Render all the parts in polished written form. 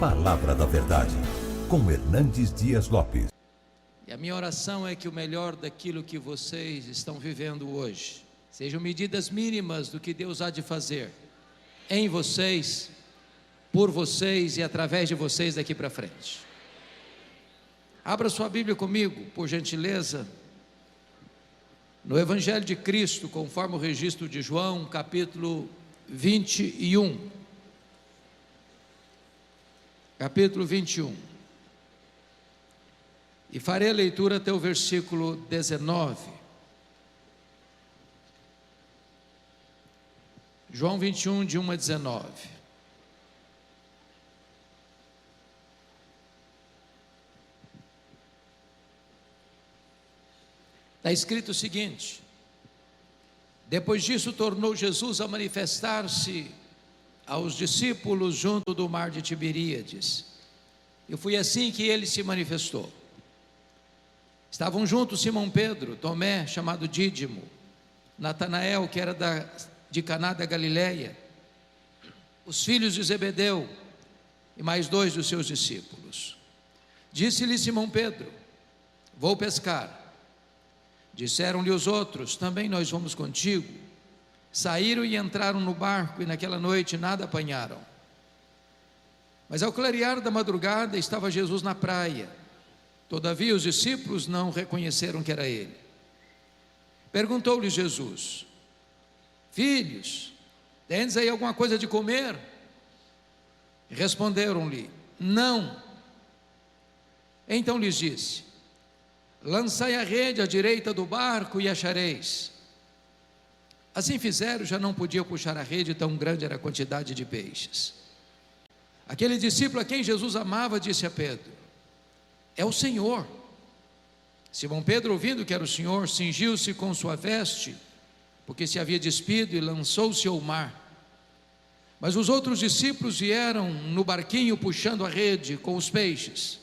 Palavra da Verdade, com Hernandes Dias Lopes. E a minha oração é que o melhor daquilo que vocês estão vivendo hoje sejam medidas mínimas do que Deus há de fazer em vocês, por vocês e através de vocês daqui para frente. Abra sua Bíblia comigo, por gentileza, no Evangelho de Cristo, conforme o registro de João, capítulo 21. Capítulo 21. E farei a leitura até o versículo 19. João 21, de 1 a 19. Está escrito o seguinte: depois disso tornou Jesus a manifestar-se aos discípulos junto do mar de Tiberíades, e foi assim que ele se manifestou. Estavam juntos Simão Pedro, Tomé, chamado Dídimo, Natanael, que era de Caná da Galileia, os filhos de Zebedeu e mais 2 dos seus discípulos. Disse-lhe Simão Pedro: vou pescar. Disseram-lhe os outros: também nós vamos contigo. Saíram e entraram no barco, e naquela noite nada apanharam. Mas ao clarear da madrugada estava Jesus na praia. Todavia os discípulos não reconheceram que era ele. Perguntou-lhe Jesus: filhos, tendes aí alguma coisa de comer? Responderam-lhe: não. Então lhes disse: lançai a rede à direita do barco e achareis. Assim fizeram, já não podiam puxar a rede, tão grande era a quantidade de peixes. Aquele discípulo a quem Jesus amava disse a Pedro: é o Senhor. Simão Pedro, ouvindo que era o Senhor, cingiu-se com sua veste, porque se havia despido, e lançou-se ao mar. Mas os outros discípulos vieram no barquinho puxando a rede com os peixes,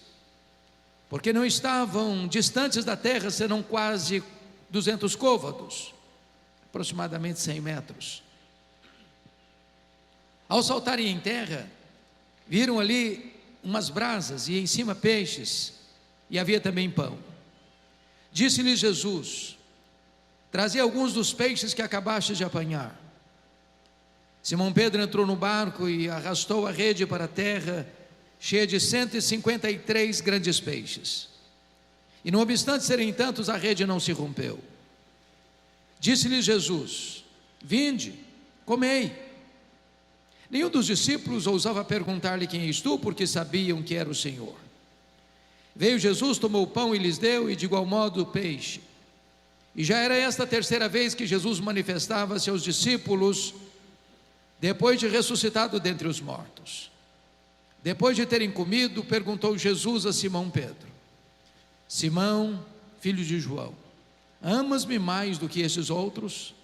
porque não estavam distantes da terra, senão quase 200 côvados, aproximadamente 100 metros. Ao saltarem em terra, viram ali umas brasas e em cima peixes, e havia também pão. Disse-lhes Jesus: trazei alguns dos peixes que acabastes de apanhar. Simão Pedro entrou no barco e arrastou a rede para a terra, cheia de 153 grandes peixes. E não obstante serem tantos, a rede não se rompeu. Disse-lhes Jesus: vinde, comei. Nenhum dos discípulos ousava perguntar-lhe: quem és tu? Porque sabiam que era o Senhor. Veio Jesus, tomou o pão e lhes deu, e de igual modo o peixe. E já era esta a terceira vez que Jesus manifestava-se aos discípulos, depois de ressuscitado dentre os mortos. Depois de terem comido, perguntou Jesus a Simão Pedro: Simão, filho de João, amas-me mais do que esses outros?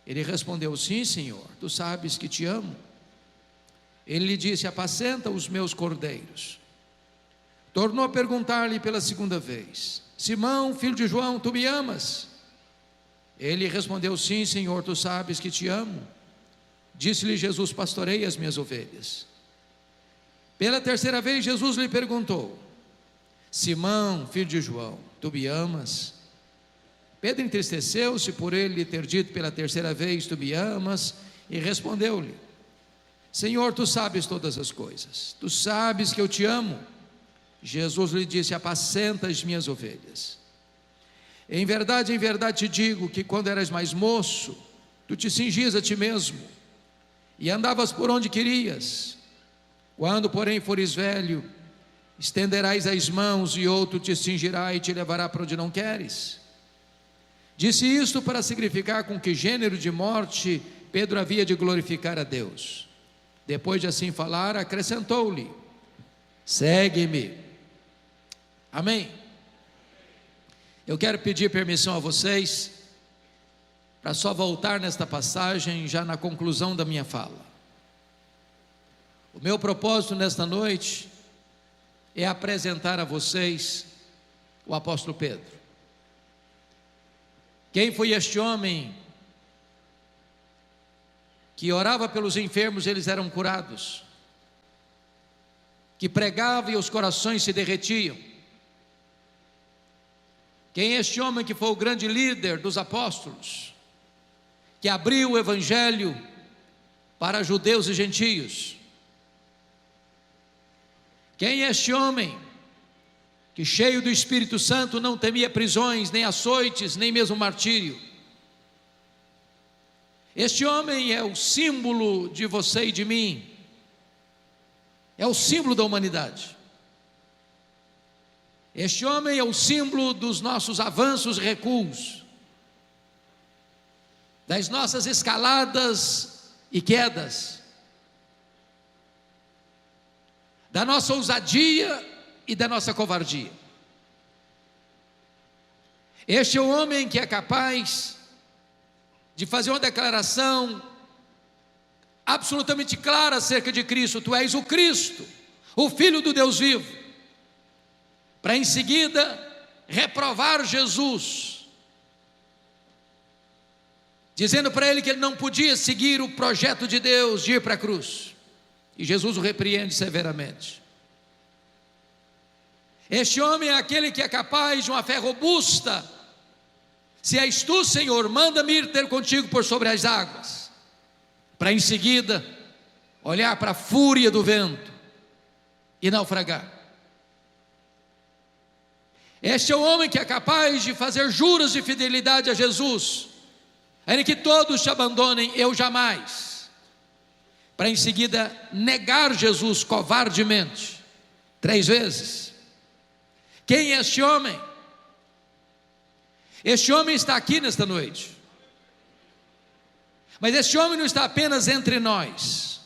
Ele respondeu: sim, Senhor, tu sabes que te amo. Ele lhe disse: apacenta os meus cordeiros. Tornou a perguntar-lhe pela segunda vez: Simão, filho de João, tu me amas? Ele respondeu: sim, Senhor, tu sabes que te amo. Disse-lhe Jesus: pastorei as minhas ovelhas. Pela terceira vez Jesus lhe perguntou: Simão, filho de João, tu me amas? Pedro entristeceu-se por ele ter dito pela terceira vez: tu me amas? E respondeu-lhe: Senhor, tu sabes todas as coisas, tu sabes que eu te amo. Jesus lhe disse: apacenta as minhas ovelhas. Em verdade te digo que quando eras mais moço, tu te cingias a ti mesmo e andavas por onde querias. Quando porém fores velho, estenderás as mãos e outro te cingirá e te levará para onde não queres. Disse isto para significar com que gênero de morte Pedro havia de glorificar a Deus. Depois de assim falar, acrescentou-lhe: segue-me. Amém? Eu quero pedir permissão a vocês para só voltar nesta passagem já na conclusão da minha fala. O meu propósito nesta noite é apresentar a vocês o apóstolo Pedro. Quem foi este homem que orava pelos enfermos, eles eram curados? que pregava e os corações se derretiam. Quem é este homem que foi o grande líder dos apóstolos, que abriu o evangelho para judeus e gentios? Quem é este homem que, cheio do Espírito Santo, não temia prisões, nem açoites, nem mesmo martírio? Este homem é o símbolo de você e de mim, é o símbolo da humanidade. Este homem é o símbolo dos nossos avanços e recuos, das nossas escaladas e quedas, da nossa ousadia e da nossa covardia. Este é o homem que é capaz de fazer uma declaração absolutamente clara acerca de Cristo: tu és o Cristo, o Filho do Deus vivo, para em seguida reprovar Jesus, dizendo para ele que ele não podia seguir o projeto de Deus de ir para a cruz, e Jesus o repreende severamente. Este homem é aquele que é capaz de uma fé robusta: se és tu, Senhor, manda-me ir ter contigo por sobre as águas, para em seguida olhar para a fúria do vento e naufragar. Este é o homem que é capaz de fazer juros de fidelidade a Jesus, ainda que todos te abandonem, eu jamais, para em seguida negar Jesus covardemente 3 vezes. Quem é este homem? Este homem está aqui nesta noite, mas este homem não está apenas entre nós.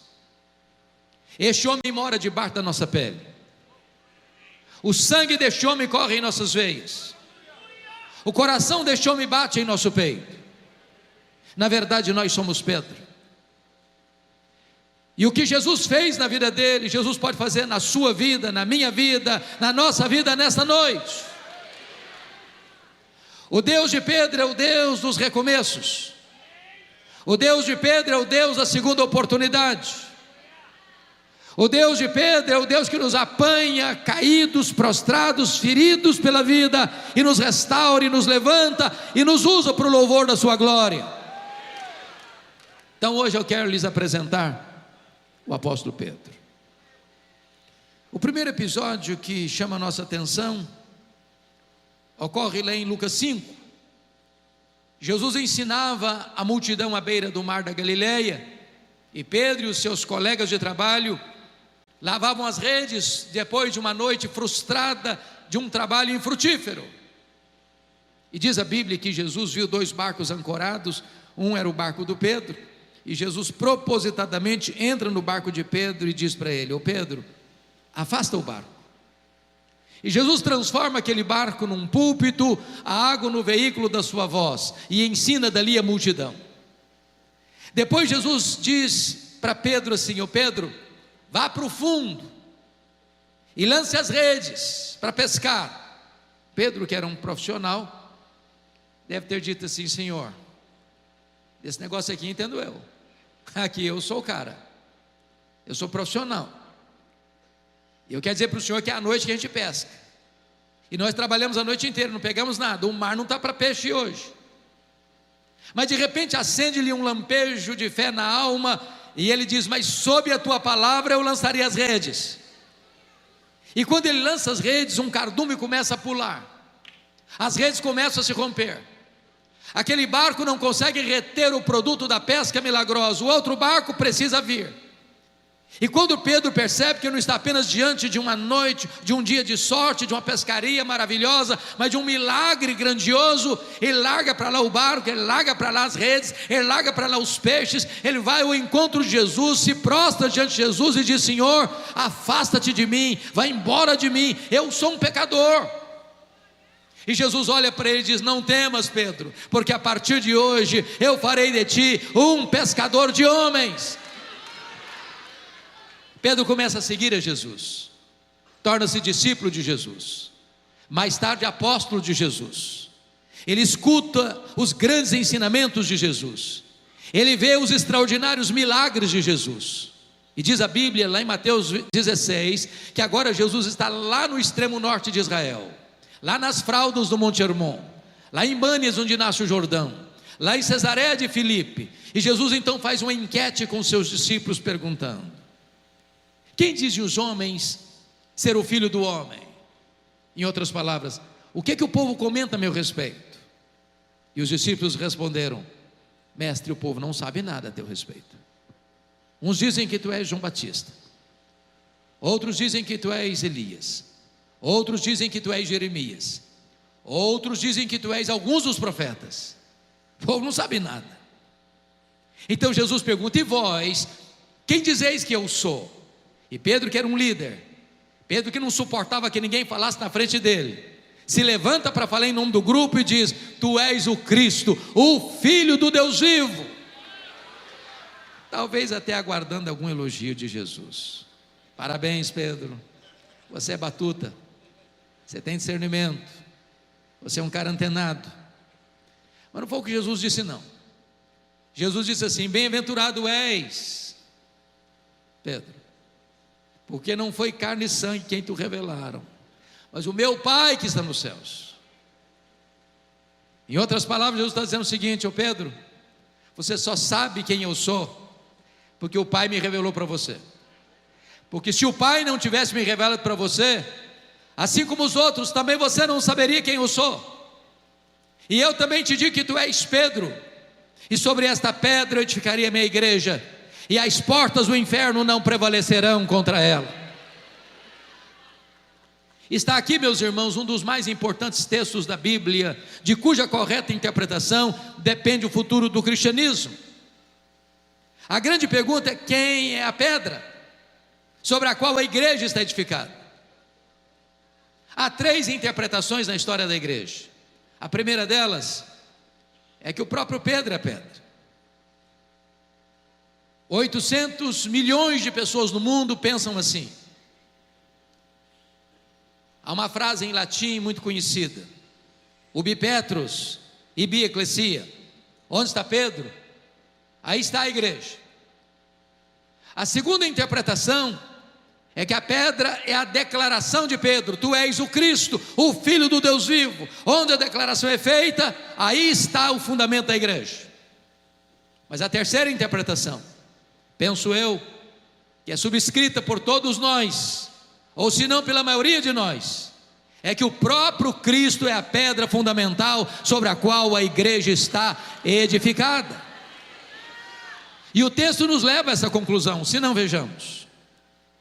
Este homem mora debaixo da nossa pele. O sangue deste homem corre em nossas veias, o coração deste homem bate em nosso peito. Na verdade, nós somos Pedro, e o que Jesus fez na vida dele, Jesus pode fazer na sua vida, na minha vida, na nossa vida nesta noite. O Deus de Pedro é o Deus dos recomeços. O Deus de Pedro é o Deus da segunda oportunidade. O Deus de Pedro é o Deus que nos apanha caídos, prostrados, feridos pela vida, e nos restaura, e nos levanta, e nos usa para o louvor da sua glória. Então hoje eu quero lhes apresentar o apóstolo Pedro. O primeiro episódio que chama a nossa atenção ocorre lá em Lucas 5. Jesus ensinava a multidão à beira do mar da Galileia, e Pedro e os seus colegas de trabalho lavavam as redes depois de uma noite frustrada de um trabalho infrutífero. E diz a Bíblia que Jesus viu 2 barcos ancorados. Um era o barco do Pedro, e Jesus propositadamente entra no barco de Pedro e diz para ele: ô Pedro, afasta o barco. E Jesus transforma aquele barco num púlpito, a água no veículo da sua voz, e ensina dali a multidão. Depois Jesus diz para Pedro assim: ô Pedro, vá para o fundo e lance as redes para pescar. Pedro, que era um profissional, deve ter dito assim: Senhor, esse negócio aqui entendo eu, aqui eu sou o cara, eu sou profissional, e eu quero dizer para o senhor que é à noite que a gente pesca, e nós trabalhamos a noite inteira, não pegamos nada, o mar não está para peixe hoje. Mas de repente acende-lhe um lampejo de fé na alma, e ele diz: mas sob a tua palavra eu lançaria as redes. E quando ele lança as redes, um cardume começa a pular, as redes começam a se romper, aquele barco não consegue reter o produto da pesca milagrosa, o outro barco precisa vir. E quando Pedro percebe que não está apenas diante de uma noite, de um dia de sorte, de uma pescaria maravilhosa, mas de um milagre grandioso, ele larga para lá o barco, ele larga para lá as redes, ele larga para lá os peixes, ele vai ao encontro de Jesus, se prostra diante de Jesus e diz: Senhor, afasta-te de mim, vai embora de mim, eu sou um pecador. E Jesus olha para ele e diz: não temas, Pedro, porque a partir de hoje eu farei de ti um pescador de homens. Pedro começa a seguir a Jesus, torna-se discípulo de Jesus, mais tarde apóstolo de Jesus. Ele escuta os grandes ensinamentos de Jesus, ele vê os extraordinários milagres de Jesus, E diz a Bíblia, lá em Mateus 16, que agora Jesus está lá no extremo norte de Israel, lá nas fraldas do Monte Hermon, lá em Bânias, onde nasce o Jordão, lá em Cesareia de Filipe. E Jesus então faz uma enquete com os seus discípulos, perguntando: quem dizem os homens ser o Filho do Homem? Em outras palavras, o que o povo comenta a meu respeito? E os discípulos responderam: mestre, o povo não sabe nada a teu respeito. Uns dizem que tu és João Batista, outros dizem que tu és Elias, outros dizem que tu és Jeremias, outros dizem que tu és alguns dos profetas. O povo não sabe nada. Então Jesus pergunta: e vós, quem dizeis que eu sou? E Pedro, que era um líder, Pedro, que não suportava que ninguém falasse na frente dele, se levanta para falar em nome do grupo e diz: tu és o Cristo, o Filho do Deus vivo. Talvez até aguardando algum elogio de Jesus. Parabéns, Pedro, você é batuta, você tem discernimento, você é um cara antenado. Mas não foi o que Jesus disse, não. Jesus disse assim: bem-aventurado és, Pedro, porque não foi carne e sangue quem te revelaram, mas o meu Pai que está nos céus. Em outras palavras, Jesus está dizendo o seguinte: ô Pedro, você só sabe quem eu sou porque o Pai me revelou para você. Porque se o Pai não tivesse me revelado para você, assim como os outros, também você não saberia quem eu sou. E eu também te digo que tu és Pedro, e sobre esta pedra eu edificarei a minha igreja, e as portas do inferno não prevalecerão contra ela. Está aqui, meus irmãos, um dos mais importantes textos da Bíblia, de cuja correta interpretação depende o futuro do cristianismo. A grande pergunta é: quem é a pedra sobre a qual a igreja está edificada? Há 3 interpretações na história da igreja. A primeira delas é que o próprio Pedro é a pedra. 800 milhões de pessoas no mundo pensam assim. Há uma frase em latim muito conhecida: ubi Petrus, ibi ecclesia. Onde está Pedro? Aí está a igreja. A segunda interpretação é que a pedra é a declaração de Pedro: tu és o Cristo, o Filho do Deus vivo. Onde a declaração é feita, aí está o fundamento da igreja. Mas a terceira interpretação, penso eu, que é subscrita por todos nós, ou se não pela maioria de nós, é que o próprio Cristo é a pedra fundamental sobre a qual a igreja está edificada. E o texto nos leva a essa conclusão. Se não, vejamos,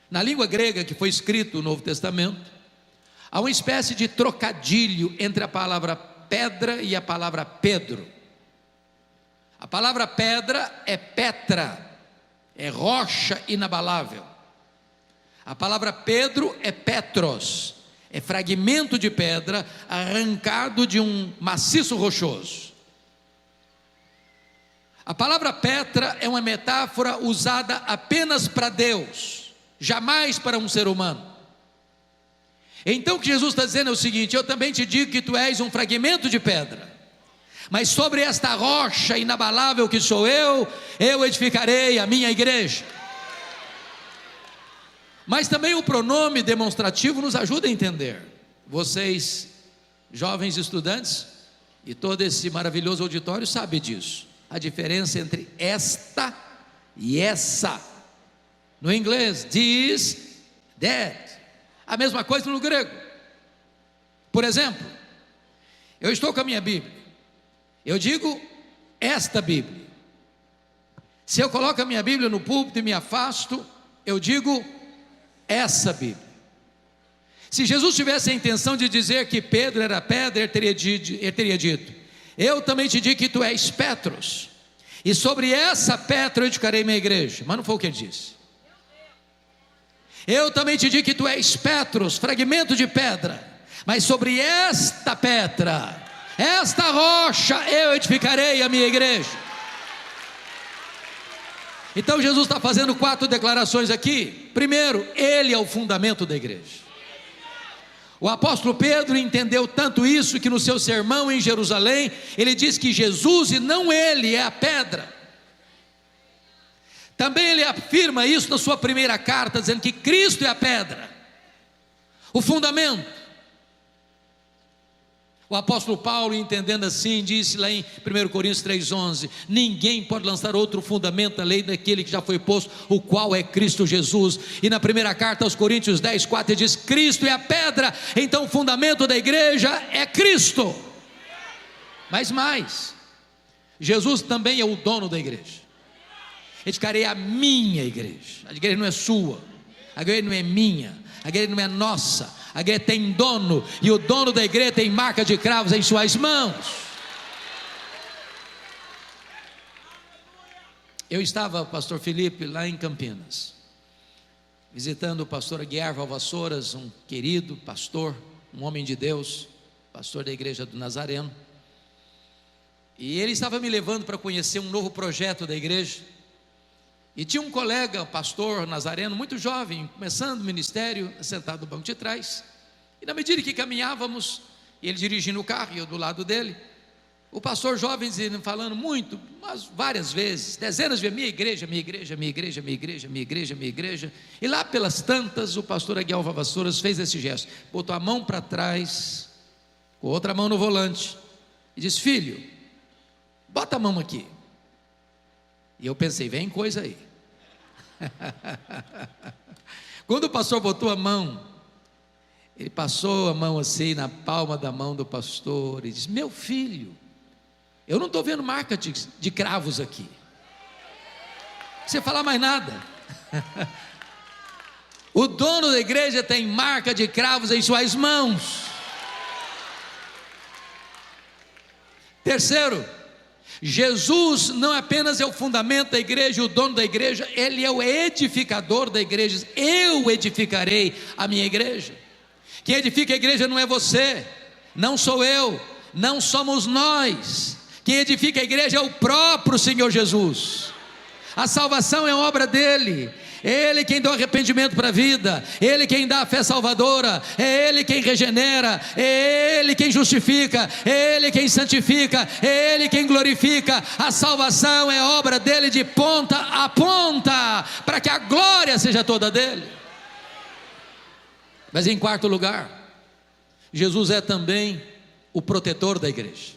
na língua grega que foi escrito o Novo Testamento, há uma espécie de trocadilho entre a palavra pedra e a palavra Pedro. A palavra pedra é Petra, é rocha inabalável. A palavra Pedro é Petros, é fragmento de pedra arrancado de um maciço rochoso. A palavra Petra é uma metáfora usada apenas para Deus, jamais para um ser humano. Então o que Jesus está dizendo é o seguinte: eu também te digo que tu és um fragmento de pedra, mas sobre esta rocha inabalável que sou eu edificarei a minha igreja. Mas também o pronome demonstrativo nos ajuda a entender. Vocês, jovens estudantes, e todo esse maravilhoso auditório sabe disso. A diferença entre esta e essa. No inglês, this, that. A mesma coisa no grego. Por exemplo, eu estou com a minha Bíblia, eu digo esta Bíblia. Se eu coloco a minha Bíblia no púlpito e me afasto, eu digo essa Bíblia. Se Jesus tivesse a intenção de dizer que Pedro era pedra, ele teria dito: eu também te digo que tu és Petros, e sobre essa pedra eu edificarei minha igreja. Mas não foi o que ele disse. Eu também te digo que tu és Petros, fragmento de pedra, mas sobre esta pedra, esta rocha, eu edificarei a minha igreja. Então Jesus está fazendo 4 declarações aqui. Primeiro, ele é o fundamento da igreja. O apóstolo Pedro entendeu tanto isso que no seu sermão em Jerusalém, ele diz que Jesus e não ele é a pedra. Também ele afirma isso na sua primeira carta, dizendo que Cristo é a pedra, o fundamento. O apóstolo Paulo, entendendo assim, disse lá em 1 Coríntios 3,11: ninguém pode lançar outro fundamento além daquele que já foi posto, o qual é Cristo Jesus. E na primeira carta aos Coríntios 10,4 ele diz: Cristo é a pedra, então o fundamento da igreja é Cristo. Mas mais, Jesus também é o dono da igreja. Ele diz: cara, é a minha igreja. A igreja não é sua, a igreja não é minha, a igreja não é nossa. A igreja tem dono, e o dono da igreja tem marca de cravos em suas mãos. Eu estava, pastor Felipe, lá em Campinas, visitando o pastor Aguiar Valvassouras, um querido pastor, um homem de Deus, pastor da igreja do Nazareno. E ele estava me levando para conhecer um novo projeto da igreja. E tinha um colega, pastor nazareno, muito jovem, começando o ministério, sentado no banco de trás. E na medida que caminhávamos, ele dirigindo o carro e eu do lado dele, o pastor jovem falando muito, mas várias vezes, dezenas de vezes: minha igreja, minha igreja, minha igreja, minha igreja, minha igreja, minha igreja. E lá pelas tantas, o pastor Aguiar Valvassouras fez esse gesto, botou a mão para trás, com a outra mão no volante, e disse: filho, bota a mão aqui. E eu pensei: vem coisa aí. Quando o pastor botou a mão, ele passou a mão assim na palma da mão do pastor e disse: meu filho, eu não estou vendo marca de cravos aqui. Não você falar mais nada. O dono da igreja tem marca de cravos em suas mãos. Terceiro, Jesus não apenas é o fundamento da igreja, o dono da igreja, Ele é o edificador da igreja. Eu edificarei a minha igreja. Quem edifica a igreja não é você, não sou eu, não somos nós. Quem edifica a igreja é o próprio Senhor Jesus. A salvação é obra dEle. É Ele quem dá o arrependimento para a vida, Ele quem dá a fé salvadora, é Ele quem regenera, é Ele quem justifica, é Ele quem santifica, é Ele quem glorifica. A salvação é obra dEle de ponta a ponta, para que a glória seja toda dEle. Mas em quarto lugar, Jesus é também o protetor da igreja.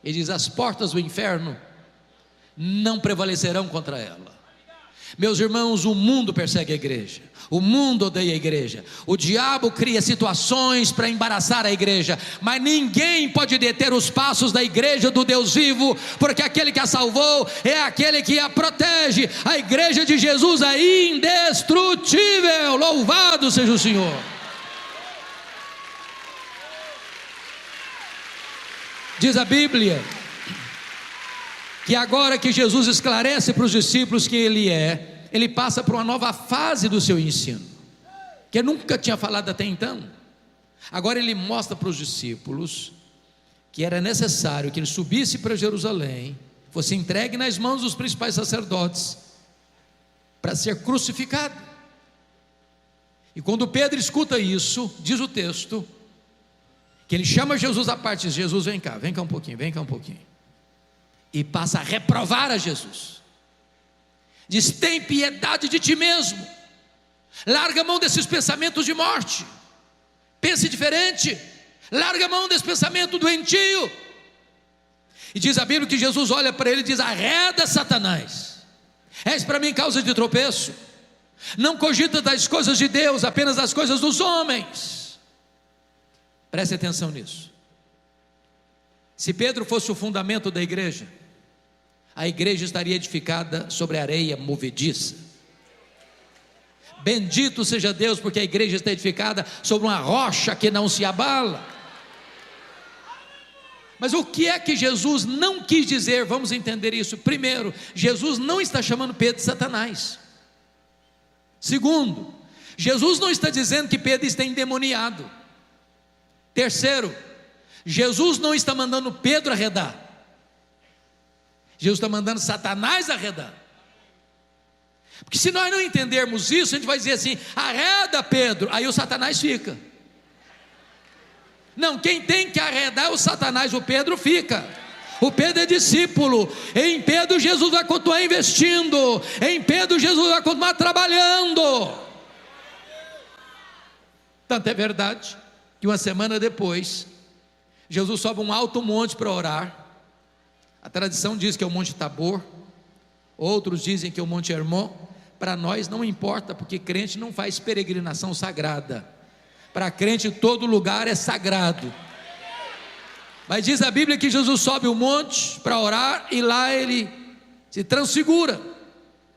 Ele diz: as portas do inferno não prevalecerão contra ela. Meus irmãos, o mundo persegue a igreja, o mundo odeia a igreja, o diabo cria situações para embaraçar a igreja, mas ninguém pode deter os passos da igreja do Deus vivo, porque aquele que a salvou é aquele que a protege. A igreja de Jesus é indestrutível. Louvado seja o Senhor. Diz a Bíblia que agora que Jesus esclarece para os discípulos que ele passa por uma nova fase do seu ensino, que ele nunca tinha falado até então. Agora ele mostra para os discípulos que era necessário que ele subisse para Jerusalém, fosse entregue nas mãos dos principais sacerdotes, para ser crucificado. E quando Pedro escuta isso, diz o texto, que ele chama Jesus à parte e diz: Jesus, vem cá um pouquinho, vem cá um pouquinho. E passa a reprovar a Jesus. Diz: tem piedade de ti mesmo, larga a mão desses pensamentos de morte, pense diferente, larga a mão desse pensamento doentio. E diz a Bíblia que Jesus olha para ele e diz: arreda, Satanás, és para mim causa de tropeço, não cogita das coisas de Deus, apenas das coisas dos homens. Preste atenção nisso. Se Pedro fosse o fundamento da igreja, a igreja estaria edificada sobre areia movediça. Bendito seja Deus, porque a igreja está edificada sobre uma rocha que não se abala. Mas o que é que Jesus não quis dizer? Vamos entender isso. Primeiro, Jesus não está chamando Pedro de Satanás. Segundo, Jesus não está dizendo que Pedro está endemoniado. Terceiro, Jesus não está mandando Pedro arredar, Jesus está mandando Satanás arredar. Porque se nós não entendermos isso, a gente vai dizer assim: arreda, Pedro, aí o Satanás fica. Não, quem tem que arredar é o Satanás, o Pedro fica. O Pedro é discípulo. Em Pedro Jesus vai continuar investindo. Em Pedro Jesus vai continuar trabalhando. Tanto é verdade que uma semana depois, Jesus sobe um alto monte para orar. A tradição diz que é o Monte Tabor, outros dizem que é o Monte Hermon. Para nós não importa, porque crente não faz peregrinação sagrada. Para crente todo lugar é sagrado. Mas diz a Bíblia que Jesus sobe o monte para orar, e lá ele se transfigura,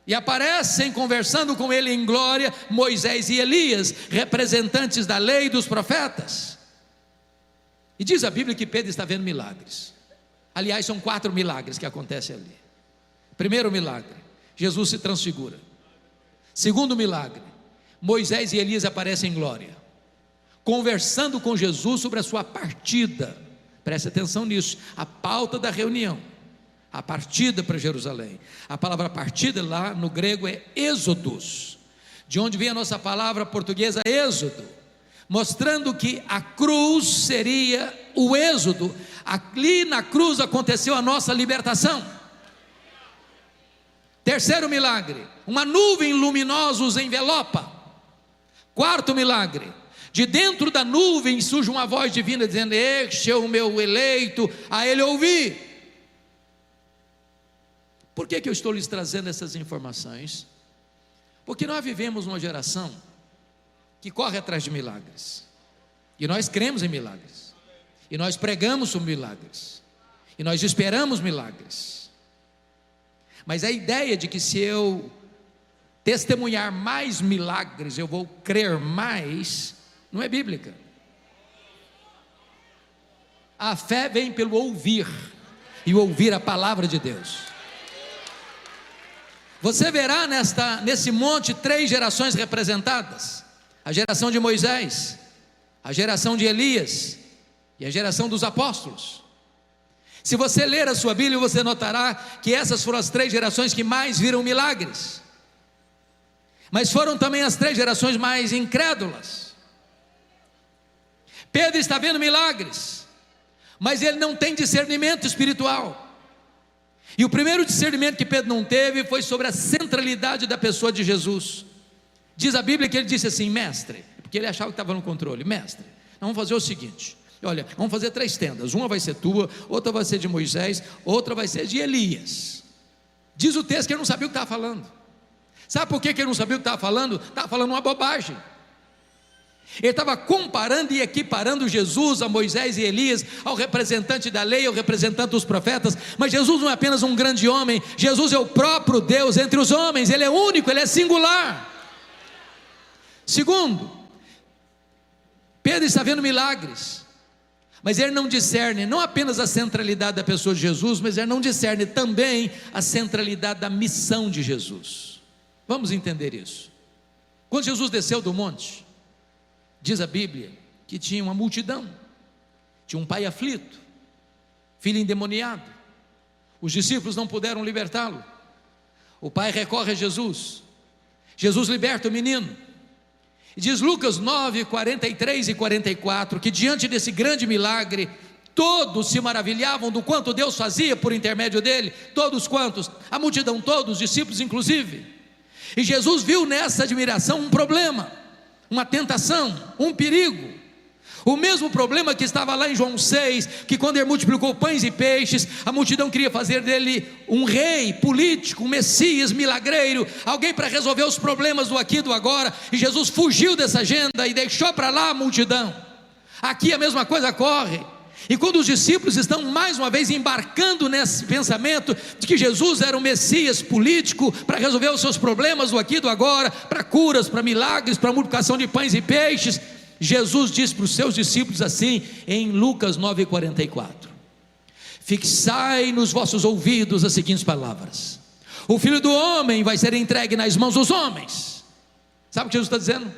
e aparecem conversando com ele em glória Moisés e Elias, representantes da lei e dos profetas. E diz a Bíblia que Pedro está vendo milagres. Aliás, são 4 milagres que acontecem ali. Primeiro milagre, Jesus se transfigura. Segundo milagre, Moisés e Elias aparecem em glória, conversando com Jesus sobre a sua partida. Preste atenção nisso, a pauta da reunião, a partida para Jerusalém. A palavra partida lá no grego é êxodos, de onde vem a nossa palavra portuguesa êxodo, mostrando que a cruz seria o êxodo. Ali na cruz aconteceu a nossa libertação. Terceiro milagre, uma nuvem luminosa os envelopa. Quarto milagre, de dentro da nuvem surge uma voz divina dizendo: este é o meu eleito, a ele ouvi. Por que eu estou lhes trazendo essas informações? Porque nós vivemos uma geração que corre atrás de milagres, e nós cremos em milagres, e nós pregamos sobre milagres, e nós esperamos milagres. Mas a ideia de que se eu testemunhar mais milagres eu vou crer mais, não é bíblica. A fé vem pelo ouvir, e ouvir a palavra de Deus. Você verá nesse monte 3 gerações representadas: a geração de Moisés, a geração de Elias e a geração dos apóstolos. Se você ler a sua Bíblia, você notará que essas foram as 3 gerações que mais viram milagres, mas foram também as 3 gerações mais incrédulas. Pedro está vendo milagres, mas ele não tem discernimento espiritual. E o primeiro discernimento que Pedro não teve foi sobre a centralidade da pessoa de Jesus. Diz a Bíblia que ele disse assim: mestre, porque ele achava que estava no controle: mestre, vamos fazer o seguinte, olha, vamos fazer 3 tendas, uma vai ser tua, outra vai ser de Moisés, outra vai ser de Elias. Diz o texto que ele não sabia o que estava falando. Sabe por que ele não sabia o que estava falando? Estava falando uma bobagem. Ele estava comparando e equiparando Jesus a Moisés e Elias, ao representante da lei, ao representante dos profetas. Mas Jesus não é apenas um grande homem, Jesus é o próprio Deus entre os homens. Ele é único, ele é singular. Segundo, Pedro está vendo milagres, mas ele não discerne não apenas a centralidade da pessoa de Jesus, mas ele não discerne também a centralidade da missão de Jesus. Vamos entender isso. Quando Jesus desceu do monte, diz a Bíblia que tinha uma multidão, tinha um pai aflito, filho endemoniado. Os discípulos não puderam libertá-lo. O pai recorre a Jesus, Jesus liberta o menino. E diz Lucas 9, 43 e 44, que diante desse grande milagre, todos se maravilhavam do quanto Deus fazia por intermédio dele. Todos quantos? A multidão toda, os discípulos inclusive. E Jesus viu nessa admiração um problema, uma tentação, um perigo. O mesmo problema que estava lá em João 6, que quando ele multiplicou pães e peixes, a multidão queria fazer dele um rei político, um Messias milagreiro, alguém para resolver os problemas do aqui e do agora. E Jesus fugiu dessa agenda e deixou para lá a multidão. Aqui a mesma coisa ocorre. E quando os discípulos estão mais uma vez embarcando nesse pensamento de que Jesus era um Messias político para resolver os seus problemas do aqui e do agora, para curas, para milagres, para multiplicação de pães e peixes, Jesus diz para os seus discípulos assim em Lucas 9,44: fixai nos vossos ouvidos as seguintes palavras: o Filho do Homem vai ser entregue nas mãos dos homens. Sabe o que Jesus está dizendo?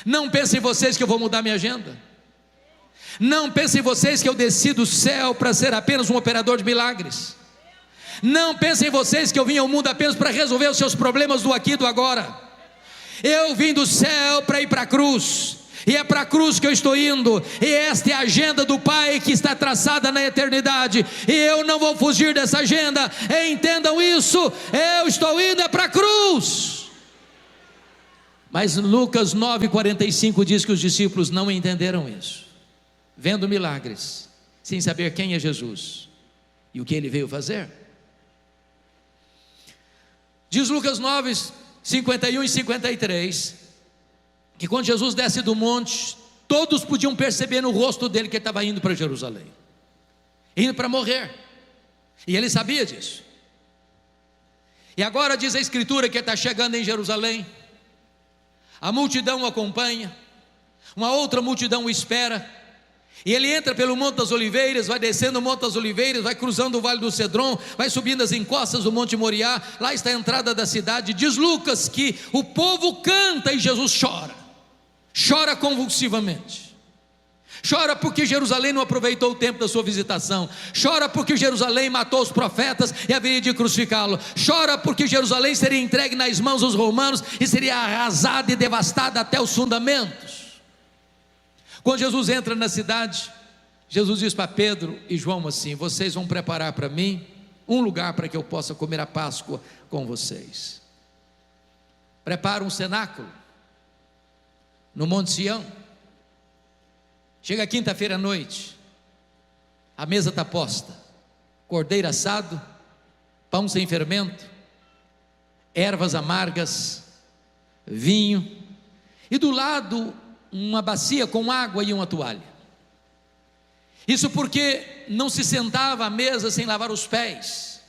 Não pensem vocês que eu vou mudar minha agenda. Não pensem vocês que eu desci do céu para ser apenas um operador de milagres. Não pensem vocês que eu vim ao mundo apenas para resolver os seus problemas do aqui e do agora. Eu vim do céu para ir para a cruz. e é para a cruz que eu estou indo, e esta é a agenda do Pai que está traçada na eternidade, e eu não vou fugir dessa agenda. Entendam isso, eu estou indo é para a cruz. Mas Lucas 9,45 diz que os discípulos não entenderam isso, vendo milagres, sem saber quem é Jesus e o que ele veio fazer. Diz Lucas 9, 51 e 53, que quando Jesus desce do monte, todos podiam perceber no rosto dele que ele estava indo para Jerusalém, indo para morrer, e ele sabia disso. E agora diz a Escritura que ele está chegando em Jerusalém, a multidão o acompanha, uma outra multidão o espera, e ele entra pelo Monte das Oliveiras, vai descendo o Monte das Oliveiras, vai cruzando o Vale do Cedron, vai subindo as encostas do Monte Moriá, lá está a entrada da cidade. Diz Lucas que o povo canta e Jesus chora convulsivamente. Chora porque Jerusalém não aproveitou o tempo da sua visitação, chora porque Jerusalém matou os profetas e haveria de crucificá-lo, chora porque Jerusalém seria entregue nas mãos dos romanos e seria arrasada e devastada até os fundamentos. Quando Jesus entra na cidade, Jesus diz para Pedro e João assim: vocês vão preparar para mim um lugar para que eu possa comer a Páscoa com vocês. Prepara um cenáculo no Monte Sião. Chega quinta-feira à noite, a mesa está posta, cordeiro assado, pão sem fermento, ervas amargas, vinho, e do lado uma bacia com água e uma toalha. Isso porque não se sentava à mesa sem lavar os pés,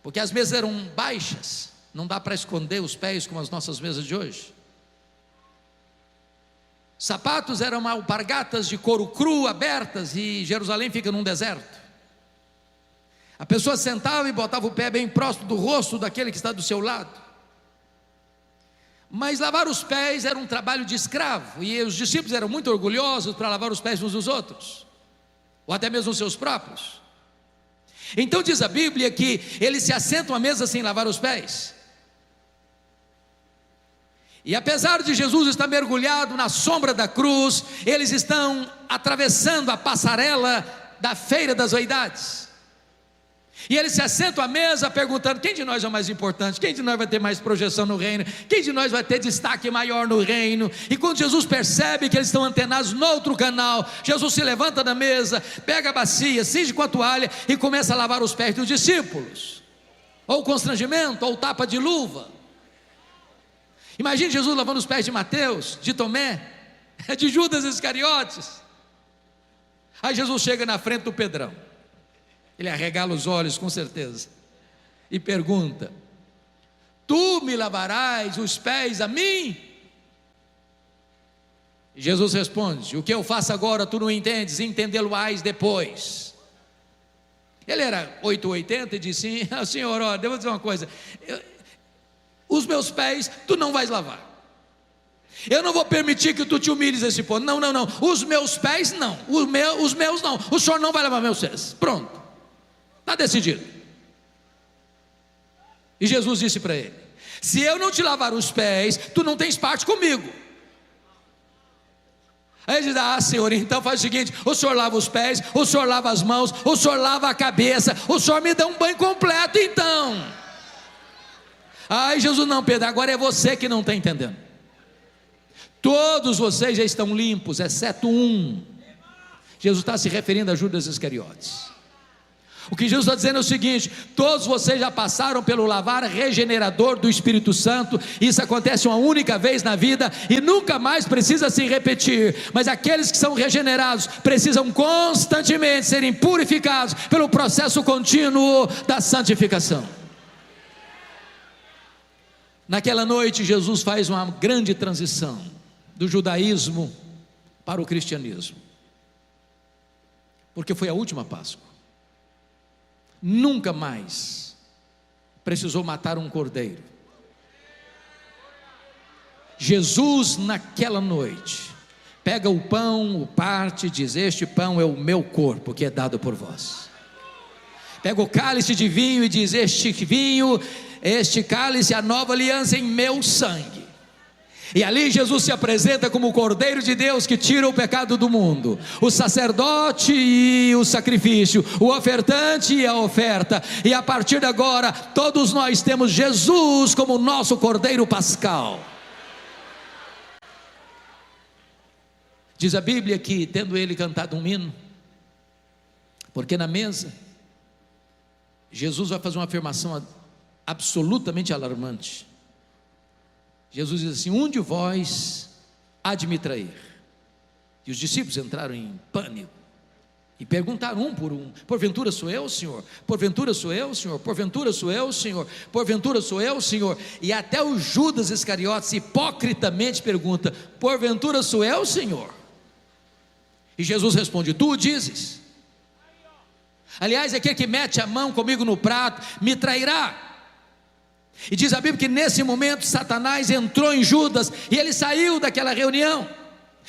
porque as mesas eram baixas, não dá para esconder os pés como as nossas mesas de hoje. Sapatos eram alpargatas de couro cru, abertas, e Jerusalém fica num deserto. A pessoa sentava e botava o pé bem próximo do rosto daquele que está do seu lado. Mas lavar os pés era um trabalho de escravo, e os discípulos eram muito orgulhosos para lavar os pés uns dos outros, ou até mesmo os seus próprios. Então diz a Bíblia que eles se assentam à mesa sem lavar os pés. E apesar de Jesus estar mergulhado na sombra da cruz, eles estão atravessando a passarela da feira das vaidades, e eles se assentam à mesa perguntando: quem de nós é o mais importante? Quem de nós vai ter mais projeção no reino? Quem de nós vai ter destaque maior no reino? E quando Jesus percebe que eles estão antenados no outro canal, Jesus se levanta da mesa, pega a bacia, cinge com a toalha e começa a lavar os pés dos discípulos. Ou constrangimento, ou tapa de luva. Imagine Jesus lavando os pés de Mateus, de Tomé, de Judas Iscariotes. Aí Jesus chega na frente do Pedrão, ele arregala os olhos com certeza, e pergunta: tu me lavarás os pés a mim? E Jesus responde: o que eu faço agora tu não entendes, entendê-lo-ás depois. Ele era 880 e disse: Senhor, ó, devo dizer uma coisa, os meus pés tu não vais lavar, eu não vou permitir que tu te humilhes esse ponto. Não, os meus pés não, os meus não, o Senhor não vai lavar meus pés. Pronto, está decidido. E Jesus disse para ele: se eu não te lavar os pés, tu não tens parte comigo. Aí ele diz: ah, Senhor, então faz o seguinte, o Senhor lava os pés, o Senhor lava as mãos, o Senhor lava a cabeça, o Senhor me dá um banho completo então. Aí Jesus: não, Pedro, agora é você que não está entendendo. Todos vocês já estão limpos, exceto um. Jesus está se referindo a Judas Iscariotes. O que Jesus está dizendo é o seguinte: todos vocês já passaram pelo lavar regenerador do Espírito Santo. Isso acontece uma única vez na vida e nunca mais precisa se repetir. Mas aqueles que são regenerados precisam constantemente serem purificados pelo processo contínuo da santificação. Naquela noite Jesus faz uma grande transição do judaísmo para o cristianismo, porque foi a última Páscoa. Nunca mais precisou matar um cordeiro. Jesus naquela noite pega o pão, o parte e diz: este pão é o meu corpo que é dado por vós. Pega o cálice de vinho e diz: este vinho, este cálice é a nova aliança em meu sangue. E ali Jesus se apresenta como o Cordeiro de Deus que tira o pecado do mundo, o sacerdote e o sacrifício, o ofertante e a oferta. E a partir de agora, todos nós temos Jesus como nosso Cordeiro Pascal. Diz a Bíblia que, tendo ele cantado um hino, porque na mesa, Jesus vai fazer uma afirmação absolutamente alarmante. Jesus diz assim: um de vós há de me trair. E os discípulos entraram em pânico e perguntaram um por um: porventura sou eu, Senhor? Porventura sou eu, Senhor? Porventura sou eu, Senhor? Porventura sou eu, Senhor? E até o Judas Iscariotes hipocritamente pergunta: porventura sou eu, Senhor? E Jesus responde: tu o dizes. Aliás, aquele que mete a mão comigo no prato me trairá. E diz a Bíblia que nesse momento Satanás entrou em Judas, e ele saiu daquela reunião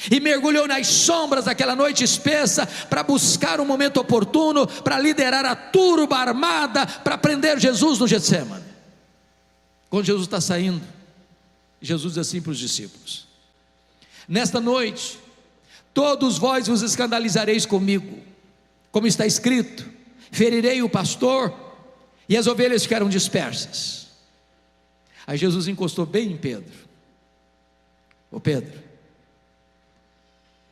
e mergulhou nas sombras daquela noite espessa para buscar um momento oportuno para liderar a turba armada para prender Jesus no Getsemane. Quando Jesus está saindo, Jesus diz assim para os discípulos: nesta noite todos vós vos escandalizareis comigo, como está escrito: ferirei o pastor e as ovelhas ficaram dispersas. Aí Jesus encostou bem em Pedro: ô Pedro,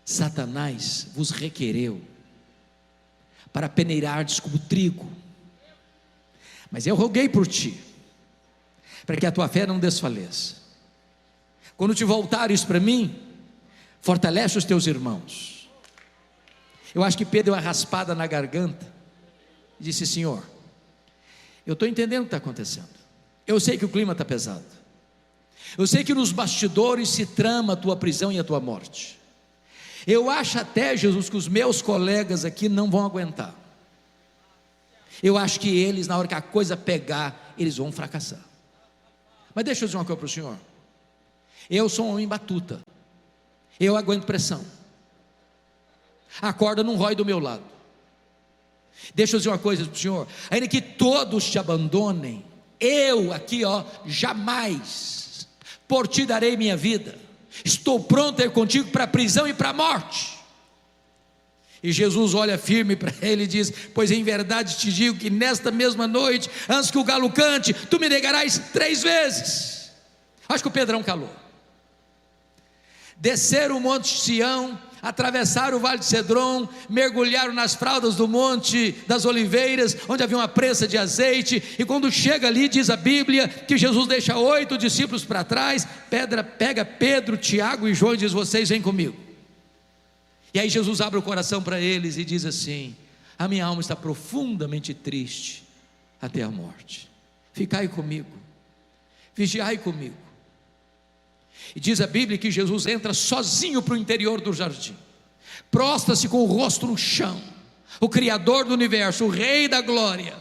Satanás vos requereu para peneirardes como trigo, mas eu roguei por ti, para que a tua fé não desfaleça. Quando te voltares para mim, fortalece os teus irmãos. Eu acho que Pedro deu uma raspada na garganta e disse: Senhor, eu estou entendendo o que está acontecendo. Eu sei que o clima está pesado. Eu sei que nos bastidores se trama a tua prisão e a tua morte. Eu acho até, Jesus, que os meus colegas aqui não vão aguentar. Eu acho que eles, na hora que a coisa pegar, eles vão fracassar. Mas deixa eu dizer uma coisa para o senhor: eu sou um homem batuta, eu aguento pressão, a corda não rói do meu lado. Deixa eu dizer uma coisa para o senhor: ainda que todos te abandonem, eu aqui, jamais por ti darei minha vida. Estou pronto a ir contigo para a prisão e para a morte. E Jesus olha firme para ele e diz: pois em verdade te digo que nesta mesma noite, antes que o galo cante, tu me negarás 3 vezes. Acho que o Pedrão calou. Desceram o monte Sião, atravessaram o vale de Cedron, mergulharam nas fraldas do monte das oliveiras, onde havia uma prensa de azeite, e quando chega ali, diz a Bíblia, que Jesus deixa 8 discípulos para trás, pega Pedro, Tiago e João e diz: vocês vêm comigo. E aí Jesus abre o coração para eles e diz assim: a minha alma está profundamente triste até a morte, ficai comigo, vigiai comigo. E diz a Bíblia que Jesus entra sozinho para o interior do jardim, prostra-se com o rosto no chão, o Criador do universo, o Rei da glória.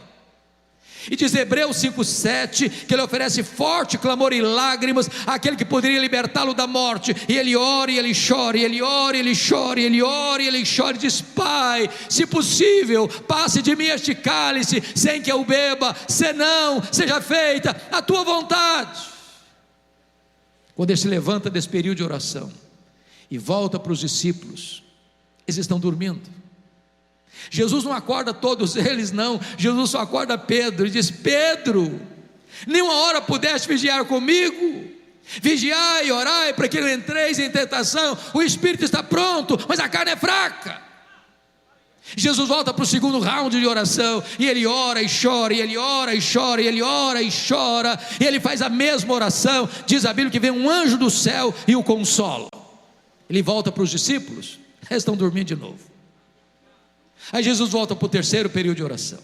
E diz Hebreus 5,7 que ele oferece forte clamor e lágrimas àquele que poderia libertá-lo da morte. E ele ora e ele chora, e ele ora e ele chora, e ele ora e ele chora, e diz: Pai, se possível, passe de mim este cálice, sem que eu beba, senão seja feita a tua vontade. Quando ele se levanta desse período de oração e volta para os discípulos, eles estão dormindo. Jesus não acorda todos eles, não. Jesus só acorda Pedro e diz: Pedro, nenhuma hora pudeste vigiar comigo? Vigiai e orai para que não entreis em tentação. O espírito está pronto, mas a carne é fraca. Jesus volta para o segundo round de oração, e ele ora e chora, e ele ora e chora, e ele ora e chora, e ele faz a mesma oração. Diz a Bíblia que vem um anjo do céu e o consola. Ele volta para os discípulos, eles estão dormindo de novo. Aí Jesus volta para o terceiro período de oração.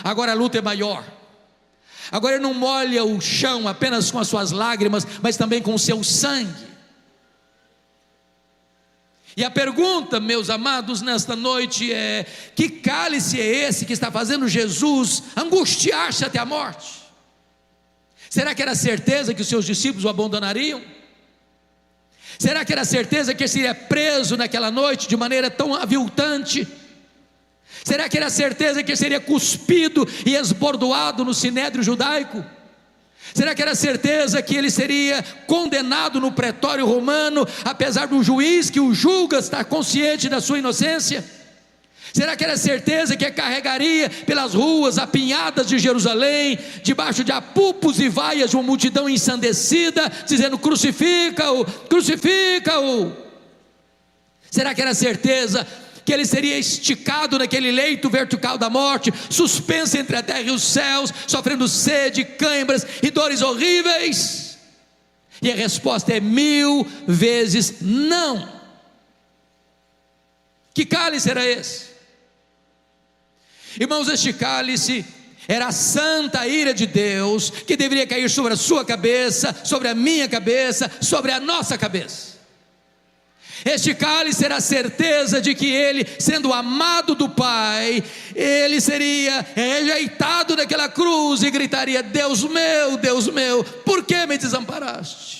Agora a luta é maior. Agora ele não molha o chão apenas com as suas lágrimas, mas também com o seu sangue. E a pergunta, meus amados, nesta noite é: que cálice é esse que está fazendo Jesus angustiar-se até a morte? Será que era certeza que os seus discípulos o abandonariam? Será que era certeza que ele seria preso naquela noite de maneira tão aviltante? Será que era certeza que ele seria cuspido e esbordoado no sinédrio judaico? Será que era certeza que ele seria condenado no pretório romano, apesar do juiz que o julga estar consciente da sua inocência? Será que era certeza que carregaria pelas ruas apinhadas de Jerusalém, debaixo de apupos e vaias de uma multidão ensandecida, dizendo: crucifica-o, crucifica-o? Será que era certeza que ele seria esticado naquele leito vertical da morte, suspenso entre a terra e os céus, sofrendo sede, cãibras e dores horríveis? E a resposta é 1000 vezes não. Que cálice era esse? Irmãos, este cálice era a santa ira de Deus, que deveria cair sobre a sua cabeça, sobre a minha cabeça, sobre a nossa cabeça. Este cálice era a certeza de que ele, sendo amado do Pai, ele seria rejeitado daquela cruz e gritaria: Deus meu, por que me desamparaste?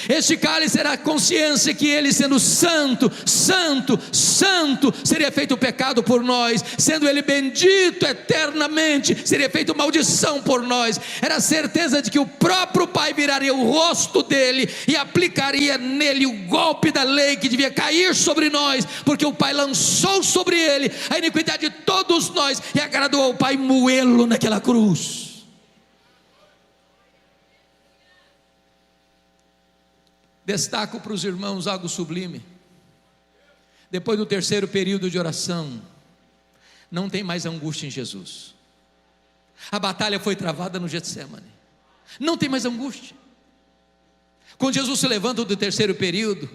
Este cálice era a consciência que ele, sendo santo, santo, santo, seria feito pecado por nós, sendo ele bendito eternamente, seria feito maldição por nós. Era a certeza de que o próprio Pai viraria o rosto dele e aplicaria nele o golpe da lei que devia cair sobre nós, porque o Pai lançou sobre ele a iniquidade de todos nós, e agradou ao Pai moê-lo naquela cruz. Destaco para os irmãos algo sublime. Depois do terceiro período de oração, não tem mais angústia em Jesus. A batalha foi travada no Getsemane. Não tem mais angústia. Quando Jesus se levanta do terceiro período,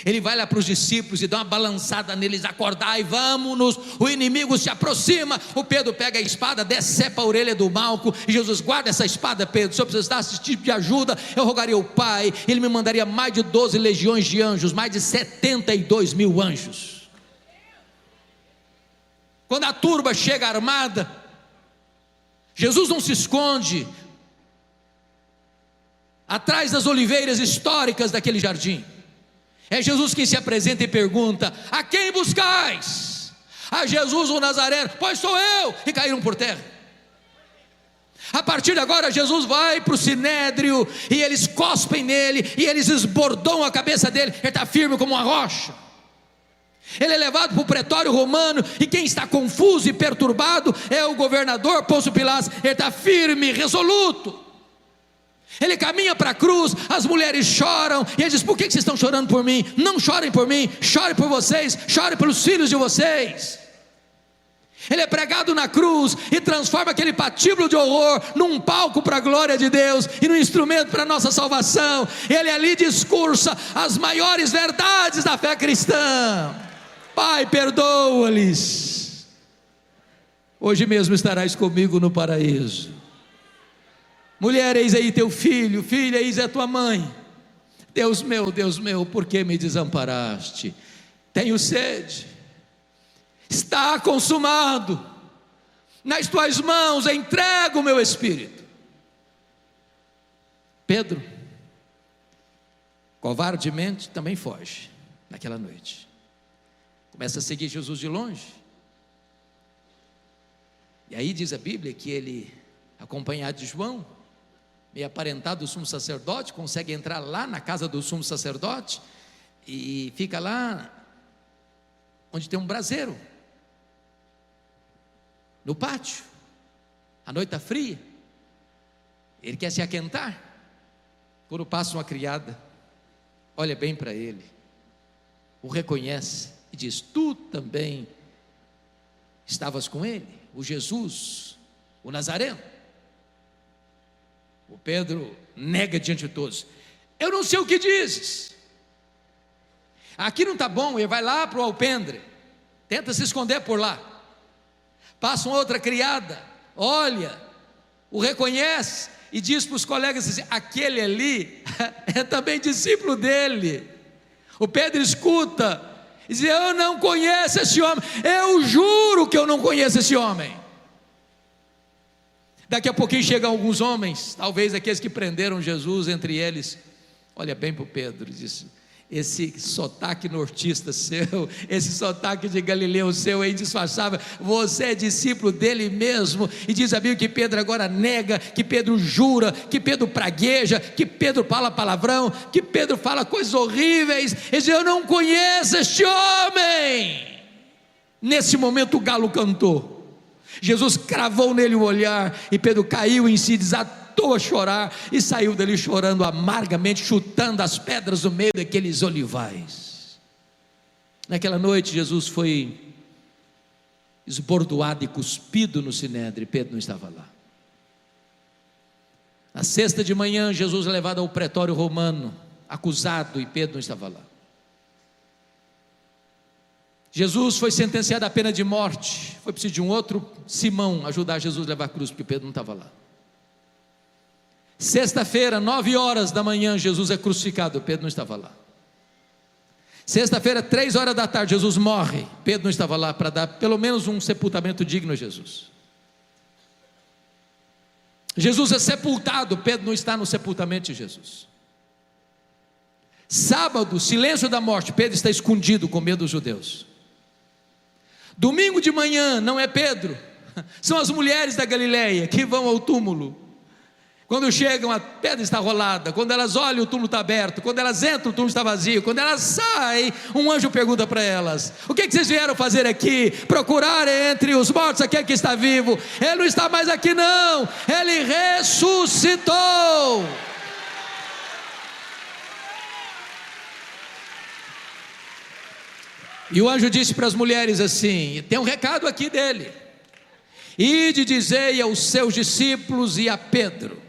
ele vai lá para os discípulos e dá uma balançada neles: acordai, vamos-nos, o inimigo se aproxima. O Pedro pega a espada, decepa a orelha do Malco, e Jesus: guarda essa espada, Pedro, se eu precisasse desse tipo de ajuda, eu rogaria ao Pai, ele me mandaria mais de 12 legiões de anjos, mais de 72 mil anjos. Quando a turba chega armada, Jesus não se esconde atrás das oliveiras históricas daquele jardim. É Jesus quem se apresenta e pergunta: a quem buscais? A Jesus o Nazareno. Pois sou eu. E caíram por terra. A partir de agora, Jesus vai para o sinédrio, e eles cospem nele, e eles esbordam a cabeça dele. Ele está firme como uma rocha. Ele é levado para o pretório romano, e quem está confuso e perturbado é o governador Pôncio Pilatos. Ele está firme, resoluto. Ele caminha para a cruz, as mulheres choram, e ele diz: por que vocês estão chorando por mim? Não chorem por mim, chorem por vocês, chorem pelos filhos de vocês. Ele é pregado na cruz e transforma aquele patíbulo de horror num palco para a glória de Deus e num instrumento para a nossa salvação. Ele ali discursa as maiores verdades da fé cristã. Pai, perdoa-lhes, hoje mesmo estarás comigo no paraíso. Mulher, eis aí teu filho, filha, eis a tua mãe. Deus meu, por que me desamparaste? Tenho sede, está consumado, nas tuas mãos entrego o meu espírito. Pedro, covardemente, também foge naquela noite, começa a seguir Jesus de longe. E aí diz a Bíblia que ele, acompanhado de João, meio aparentado do sumo sacerdote, consegue entrar lá na casa do sumo sacerdote, e fica lá onde tem um braseiro, no pátio. A noite está fria, ele quer se aquentar. Quando passa uma criada, olha bem para ele, o reconhece e diz: tu também estavas com ele, o Jesus, o Nazareno. O Pedro nega diante de todos: eu não sei o que dizes. Aqui não está bom. Ele vai lá para o alpendre, tenta se esconder por lá. Passa uma outra criada, olha, o reconhece e diz para os colegas assim: aquele ali é também discípulo dele. O Pedro escuta e diz: eu não conheço esse homem, eu juro que eu não conheço esse homem. Daqui a pouquinho chegam alguns homens, talvez aqueles que prenderam Jesus, entre eles, olha bem para o Pedro e diz: esse sotaque nortista seu, esse sotaque de Galileu seu é indisfarçável, você é discípulo dele mesmo. E diz a Bíblia que Pedro agora nega, que Pedro jura, que Pedro pragueja, que Pedro fala palavrão, que Pedro fala coisas horríveis. Ele diz: eu não conheço este homem. Nesse momento o galo cantou, Jesus cravou nele o olhar, e Pedro caiu em si, desatou a chorar, e saiu dali chorando amargamente, chutando as pedras no meio daqueles olivais. Naquela noite Jesus foi esbordoado e cuspido no sinédrio, e Pedro não estava lá. Na sexta de manhã Jesus é levado ao pretório romano, acusado, e Pedro não estava lá. Jesus foi sentenciado à pena de morte, foi preciso de um outro Simão ajudar Jesus a levar a cruz, porque Pedro não estava lá. Sexta-feira, 9 horas da manhã, Jesus é crucificado, Pedro não estava lá. Sexta-feira, 3 horas da tarde, Jesus morre, Pedro não estava lá para dar pelo menos um sepultamento digno a Jesus. Jesus é sepultado, Pedro não está no sepultamento de Jesus. Sábado, silêncio da morte, Pedro está escondido com medo dos judeus. Domingo de manhã, não é Pedro, são as mulheres da Galileia que vão ao túmulo. Quando chegam, a pedra está rolada. Quando elas olham, o túmulo está aberto. Quando elas entram, o túmulo está vazio. Quando elas saem, um anjo pergunta para elas: o que vocês vieram fazer aqui? Procurar entre os mortos aquele que está vivo. Ele não está mais aqui não, ele ressuscitou. E o anjo disse para as mulheres assim: tem um recado aqui dele: ide dizei aos seus discípulos e a Pedro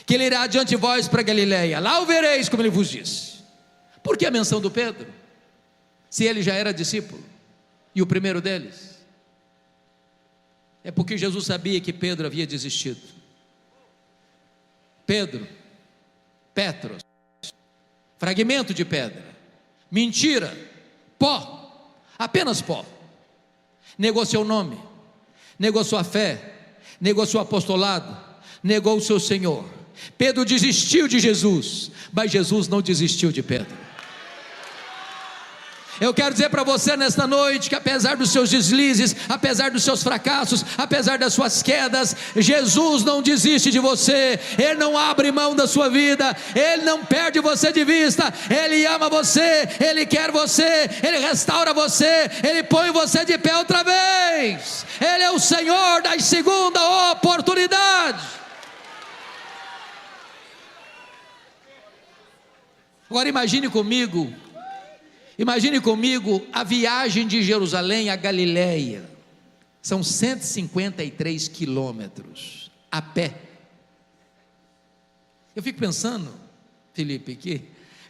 que ele irá adiante de vós para Galileia, lá o vereis como ele vos disse. Por que a menção do Pedro, se ele já era discípulo e o primeiro deles? É porque Jesus sabia que Pedro havia desistido. Pedro, Petros, fragmento de pedra, mentira, pó, apenas pó. Negou seu nome, negou sua fé, negou seu apostolado, negou o seu Senhor. Pedro desistiu de Jesus, mas Jesus não desistiu de Pedro. Eu quero dizer para você nesta noite que apesar dos seus deslizes, apesar dos seus fracassos, apesar das suas quedas, Jesus não desiste de você. Ele não abre mão da sua vida, Ele não perde você de vista. Ele ama você, Ele quer você, Ele restaura você, Ele põe você de pé outra vez. Ele é o Senhor da segunda oportunidade. Agora imagine comigo a viagem de Jerusalém a Galileia. São 153 quilômetros a pé. Eu fico pensando, Felipe, que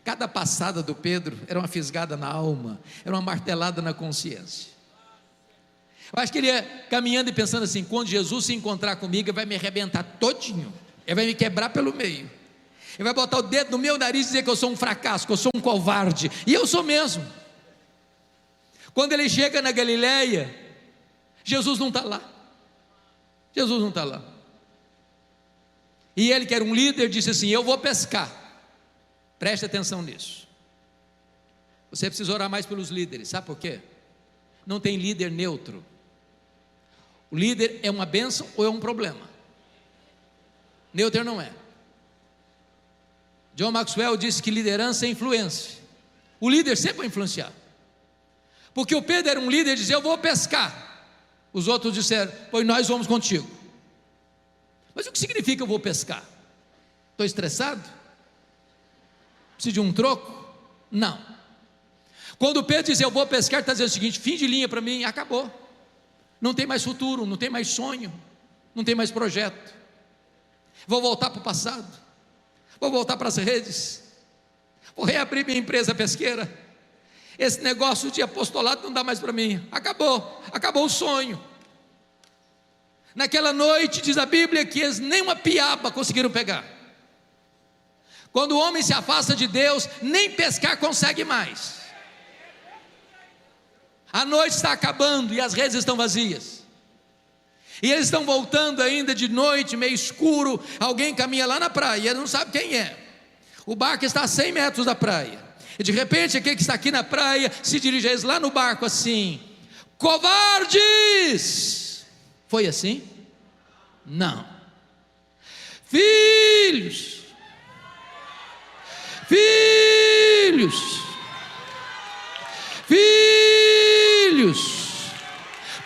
cada passada do Pedro era uma fisgada na alma, era uma martelada na consciência. Eu acho que ele ia caminhando e pensando assim: quando Jesus se encontrar comigo, ele vai me arrebentar todinho, ele vai me quebrar pelo meio, ele vai botar o dedo no meu nariz e dizer que eu sou um fracasso, que eu sou um covarde, e eu sou mesmo. Quando ele chega na Galileia, Jesus não está lá. Jesus não está lá. E ele, que era um líder, disse assim: eu vou pescar. Preste atenção nisso. Você precisa orar mais pelos líderes, sabe por quê? Não tem líder neutro. O líder é uma bênção ou é um problema. Neutro não é. John Maxwell disse que liderança é influência. O líder sempre vai influenciar. Porque o Pedro era um líder e dizia: eu vou pescar. Os outros disseram: pois nós vamos contigo. Mas o que significa eu vou pescar? Estou estressado? Preciso de um troco? Não. Quando o Pedro diz eu vou pescar, ele está dizendo o seguinte: fim de linha para mim, acabou. Não tem mais futuro, não tem mais sonho, não tem mais projeto. Vou voltar para o passado, vou voltar para as redes, vou reabrir minha empresa pesqueira. Esse negócio de apostolado não dá mais para mim, acabou o sonho. Naquela noite diz a Bíblia que eles nem uma piaba conseguiram pegar. Quando o homem se afasta de Deus, nem pescar consegue mais. A noite está acabando e as redes estão vazias. E eles estão voltando ainda de noite, meio escuro. Alguém caminha lá na praia, ele não sabe quem é. O barco está a 100 metros da praia. E de repente aquele que está aqui na praia se dirige a eles lá no barco assim: covardes! Foi assim? Não. Filhos,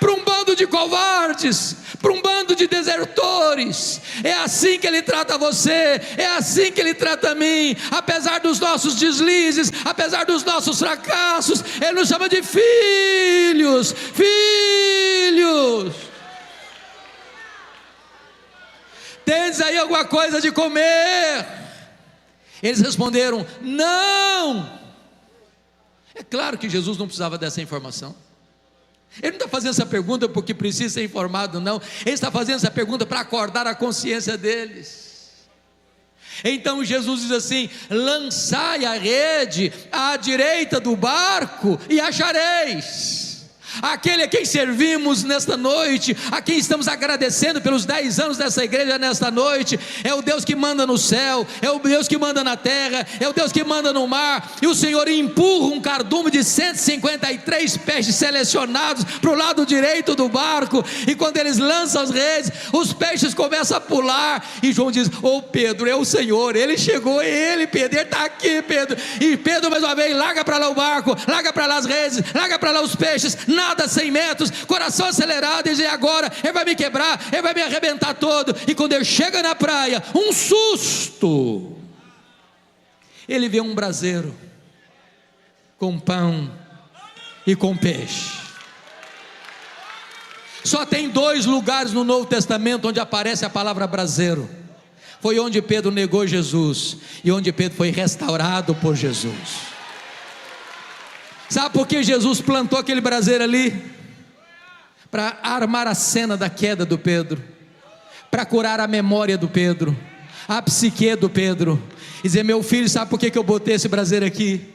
para um bando de covardes, para um bando de desertores. É assim que Ele trata você, é assim que Ele trata a mim. Apesar dos nossos deslizes, apesar dos nossos fracassos, Ele nos chama de filhos. Tendes aí alguma coisa de comer? Eles responderam: não. É claro que Jesus não precisava dessa informação. Ele não está fazendo essa pergunta porque precisa ser informado, não. Ele está fazendo essa pergunta para acordar a consciência deles. Então Jesus diz assim: lançai a rede à direita do barco e achareis. Aquele a quem servimos nesta noite, a quem estamos agradecendo pelos 10 anos dessa igreja nesta noite, é o Deus que manda no céu, é o Deus que manda na terra, é o Deus que manda no mar. E o Senhor empurra um cardume de 153 peixes selecionados para o lado direito do barco, e quando eles lançam as redes, os peixes começam a pular, e João diz: ô Pedro, é o Senhor, Ele chegou, é Ele, Pedro, Ele está aqui, Pedro. E Pedro mais uma vez: larga para lá o barco, larga para lá as redes, larga para lá os peixes, nada 100 metros, coração acelerado, e diz: agora Ele vai me quebrar, Ele vai me arrebentar todo. E quando ele chega na praia, um susto, ele vê um braseiro com pão e com peixe. Só tem 2 lugares no Novo Testamento onde aparece a palavra braseiro. Foi onde Pedro negou Jesus e onde Pedro foi restaurado por Jesus. Sabe por que Jesus plantou aquele braseiro ali? Para armar a cena da queda do Pedro, para curar a memória do Pedro, a psique do Pedro, e dizer: meu filho, sabe por que eu botei esse braseiro aqui?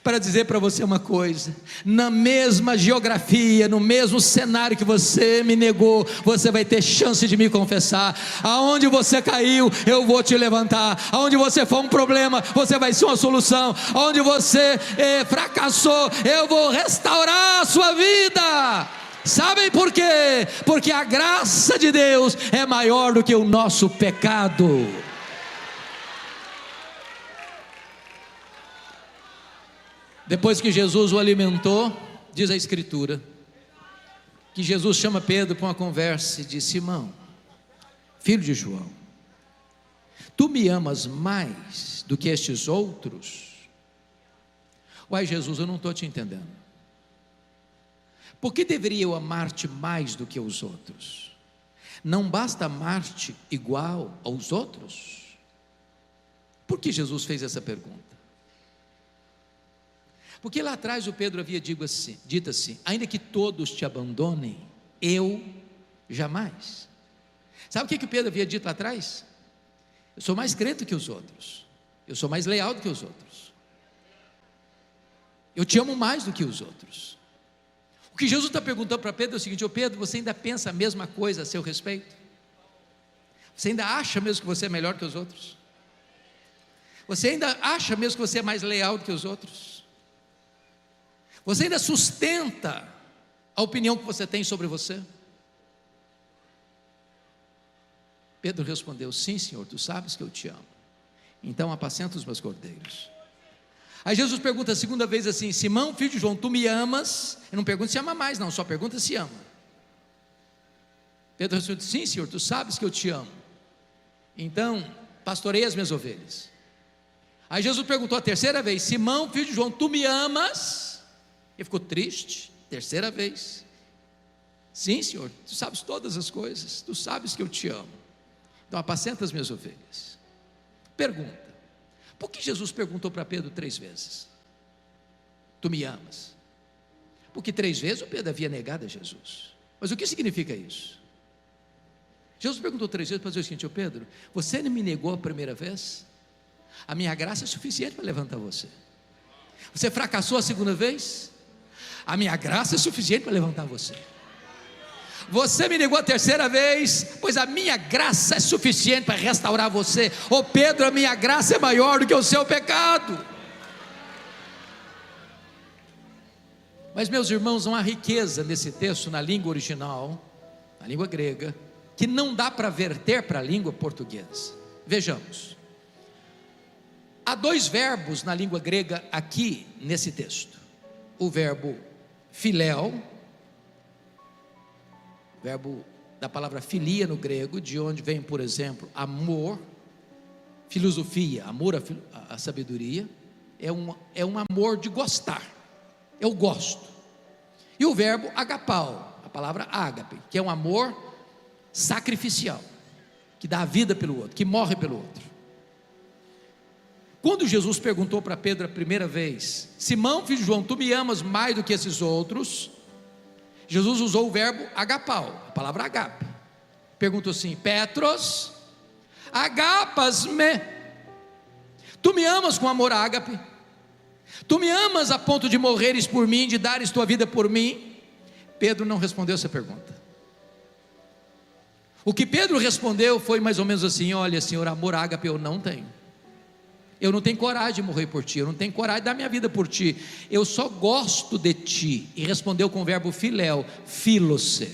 Para dizer para você uma coisa: na mesma geografia, no mesmo cenário que você me negou, você vai ter chance de me confessar. Aonde você caiu, eu vou te levantar. Aonde você foi um problema, você vai ser uma solução. Aonde você fracassou, eu vou restaurar a sua vida. Sabem por quê? Porque a graça de Deus é maior do que o nosso pecado. Depois que Jesus o alimentou, diz a Escritura, que Jesus chama Pedro para uma conversa e diz: Simão, filho de João, tu me amas mais do que estes outros? Uai, Jesus, eu não estou te entendendo. Por que deveria eu amar-te mais do que os outros? Não basta amar-te igual aos outros? Por que Jesus fez essa pergunta? Porque lá atrás o Pedro havia dito assim: ainda que todos te abandonem, eu jamais. Sabe o que o Pedro havia dito lá atrás? Eu sou mais crente que os outros, eu sou mais leal do que os outros, eu te amo mais do que os outros. O que Jesus está perguntando para Pedro é o seguinte: ô Pedro, você ainda pensa a mesma coisa a seu respeito? Você ainda acha mesmo que você é melhor que os outros? Você ainda acha mesmo que você é mais leal do que os outros? Você ainda sustenta a opinião que você tem sobre você? Pedro respondeu: sim, Senhor, tu sabes que eu te amo, então apacenta os meus cordeiros. Aí Jesus pergunta a segunda vez assim: Simão, filho de João, tu me amas? Ele não pergunta se ama mais, não, só pergunta se ama. Pedro respondeu: sim, Senhor, tu sabes que eu te amo, então pastorei as minhas ovelhas. Aí Jesus perguntou a terceira vez: Simão, filho de João, tu me amas? Ele ficou triste, terceira vez: sim, Senhor, tu sabes todas as coisas, tu sabes que eu te amo, então apacenta as minhas ovelhas. Pergunta: por que Jesus perguntou para Pedro 3 vezes? Tu me amas? Porque 3 vezes o Pedro havia negado a Jesus. Mas o que significa isso? Jesus perguntou 3 vezes para dizer o seguinte: ô Pedro, você me negou a primeira vez? A minha graça é suficiente para levantar você. Você fracassou a segunda vez? A minha graça é suficiente para levantar você. Você me negou a terceira vez? Pois a minha graça é suficiente para restaurar você. Ô Pedro, a minha graça é maior do que o seu pecado. Mas, meus irmãos, há uma riqueza nesse texto na língua original, na língua grega, que não dá para verter para a língua portuguesa. Vejamos, há dois verbos na língua grega aqui nesse texto: o verbo filéu, verbo da palavra filia no grego, de onde vem, por exemplo, amor, filosofia, amor à sabedoria, é um amor de gostar, eu gosto. E o verbo agapau, a palavra ágape, que é um amor sacrificial, que dá a vida pelo outro, que morre pelo outro. Quando Jesus perguntou para Pedro a primeira vez: Simão, filho de João, tu me amas mais do que esses outros? Jesus usou o verbo agapau, a palavra agape. Perguntou assim: Petros, agapas-me? Tu me amas com amor ágape? Tu me amas a ponto de morreres por mim, de dares tua vida por mim? Pedro não respondeu essa pergunta. O que Pedro respondeu foi mais ou menos assim: olha, Senhor, amor ágape eu não tenho. Eu não tenho coragem de morrer por ti, eu não tenho coragem de dar minha vida por ti, eu só gosto de ti. E respondeu com o verbo filéu, filose.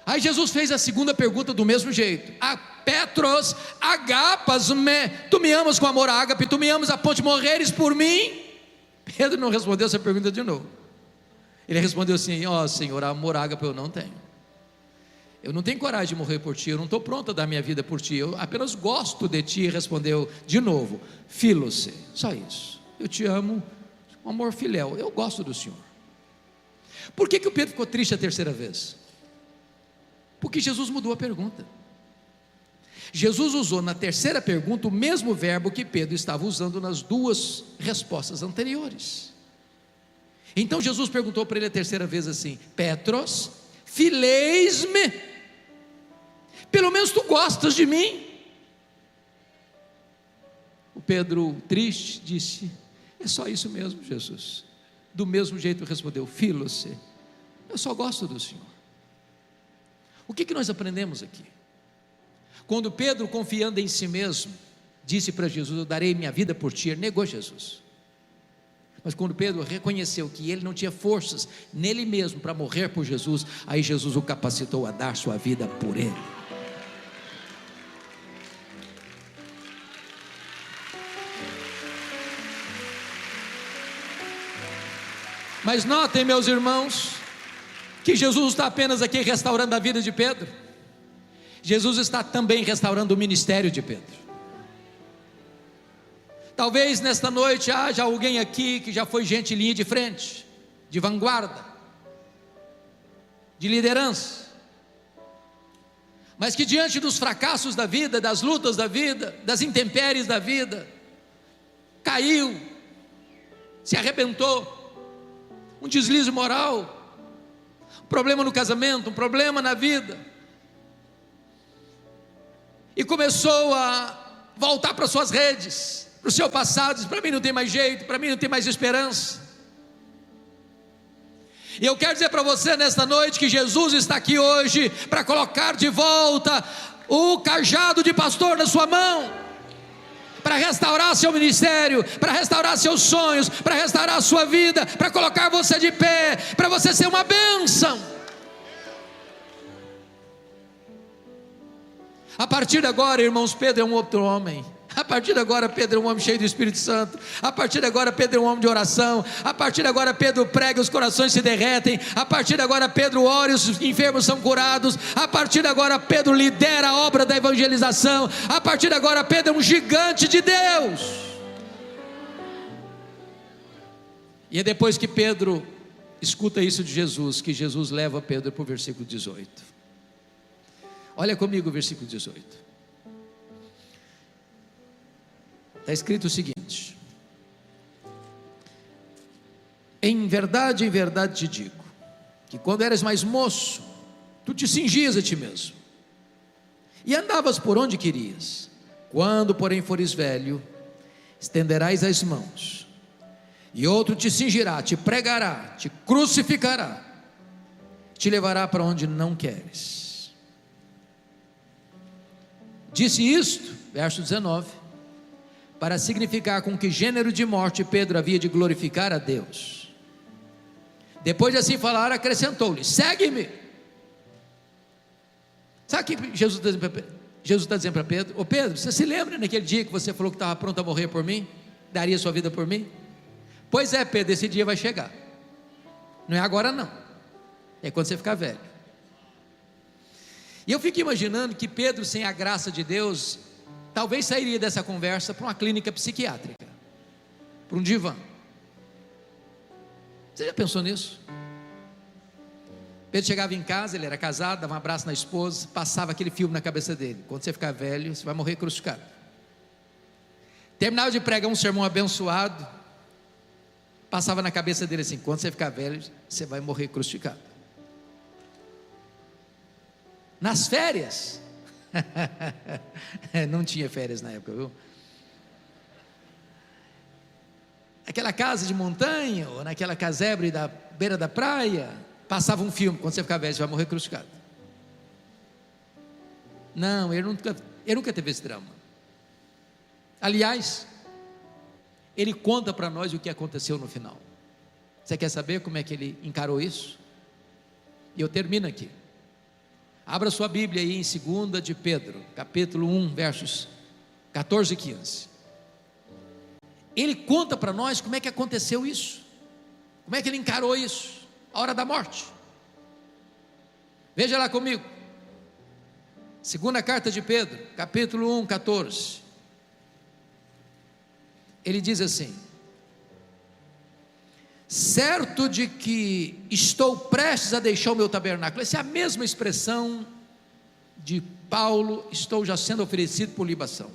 Aí Jesus fez a segunda pergunta do mesmo jeito: Petros, agapas-me? Tu me amas com amor ágape? Tu me amas a ponto de morreres por mim? Pedro não respondeu essa pergunta de novo. Ele respondeu assim: ó Senhor, amor ágape eu não tenho. Eu não tenho coragem de morrer por ti, eu não estou pronto a dar minha vida por ti, eu apenas gosto de ti. Respondeu de novo, filose, só isso. Eu te amo, um amor filéu, eu gosto do Senhor. Por que o Pedro ficou triste a terceira vez? Porque Jesus mudou a pergunta. Jesus usou na terceira pergunta o mesmo verbo que Pedro estava usando nas duas respostas anteriores. Então Jesus perguntou para ele a terceira vez assim: Petros, fileis-me? Pelo menos tu gostas de mim? O Pedro, triste, disse: é só isso mesmo, Jesus. Do mesmo jeito respondeu: filose, eu só gosto do Senhor. O que nós aprendemos aqui? Quando Pedro, confiando em si mesmo, disse para Jesus: eu darei minha vida por ti, ele negou Jesus. Mas quando Pedro reconheceu que ele não tinha forças nele mesmo para morrer por Jesus, aí Jesus o capacitou a dar sua vida por ele. Mas notem, meus irmãos, que Jesus está apenas aqui restaurando a vida de Pedro. Jesus está também restaurando o ministério de Pedro. Talvez nesta noite haja alguém aqui que já foi gente em linha de frente, de vanguarda, de liderança, mas que diante dos fracassos da vida, das lutas da vida, das intempéries da vida, caiu, se arrebentou. Um deslize moral, um problema no casamento, um problema na vida, e começou a voltar para suas redes, para o seu passado. Diz: para mim não tem mais jeito, para mim não tem mais esperança. E eu quero dizer para você nesta noite que Jesus está aqui hoje para colocar de volta o cajado de pastor na sua mão, para restaurar seu ministério, para restaurar seus sonhos, para restaurar a sua vida, para colocar você de pé, para você ser uma bênção. A partir de agora, irmãos, Pedro é um outro homem. A partir de agora, Pedro é um homem cheio do Espírito Santo. A partir de agora, Pedro é um homem de oração. A partir de agora, Pedro prega, os corações se derretem. A partir de agora, Pedro ora e os enfermos são curados. A partir de agora, Pedro lidera a obra da evangelização. A partir de agora, Pedro é um gigante de Deus. E é depois que Pedro escuta isso de Jesus, que Jesus leva Pedro para o versículo 18. Olha comigo o versículo 18. Está escrito o seguinte: em verdade te digo, que quando eras mais moço, tu te cingias a ti mesmo, e andavas por onde querias. Quando porém fores velho, estenderás as mãos, e outro te cingirá, te pregará, te crucificará, te levará para onde não queres. Disse isto, verso 19, para significar com que gênero de morte Pedro havia de glorificar a Deus. Depois de assim falar, acrescentou-lhe: segue-me. Sabe o que Jesus está dizendo para Pedro? Ô Pedro, você se lembra naquele dia que você falou que estava pronto a morrer por mim? Daria sua vida por mim? Pois é, Pedro, esse dia vai chegar. Não é agora não, é quando você ficar velho. E eu fico imaginando que Pedro, sem a graça de Deus, talvez sairia dessa conversa para uma clínica psiquiátrica, para um divã. Você já pensou nisso? Pedro chegava em casa, ele era casado, dava um abraço na esposa, passava aquele filme na cabeça dele: quando você ficar velho, você vai morrer crucificado. Terminava de pregar um sermão abençoado, passava na cabeça dele assim: quando você ficar velho, você vai morrer crucificado. Nas férias, não tinha férias na época, viu? Aquela casa de montanha, ou naquela casebre da beira da praia, passava um filme: quando você ficar velho, você vai morrer crucificado. Não, ele nunca teve esse drama. Aliás, ele conta para nós o que aconteceu no final. Você quer saber como é que ele encarou isso? E eu termino aqui. Abra sua Bíblia aí em 2 de Pedro, capítulo 1, versos 14 e 15. Ele conta para nós como é que aconteceu isso, como é que ele encarou isso, a hora da morte. Veja lá comigo, 2ª carta de Pedro, capítulo 1, 14. Ele diz assim: certo de que estou prestes a deixar o meu tabernáculo. Essa é a mesma expressão de Paulo: estou já sendo oferecido por libação.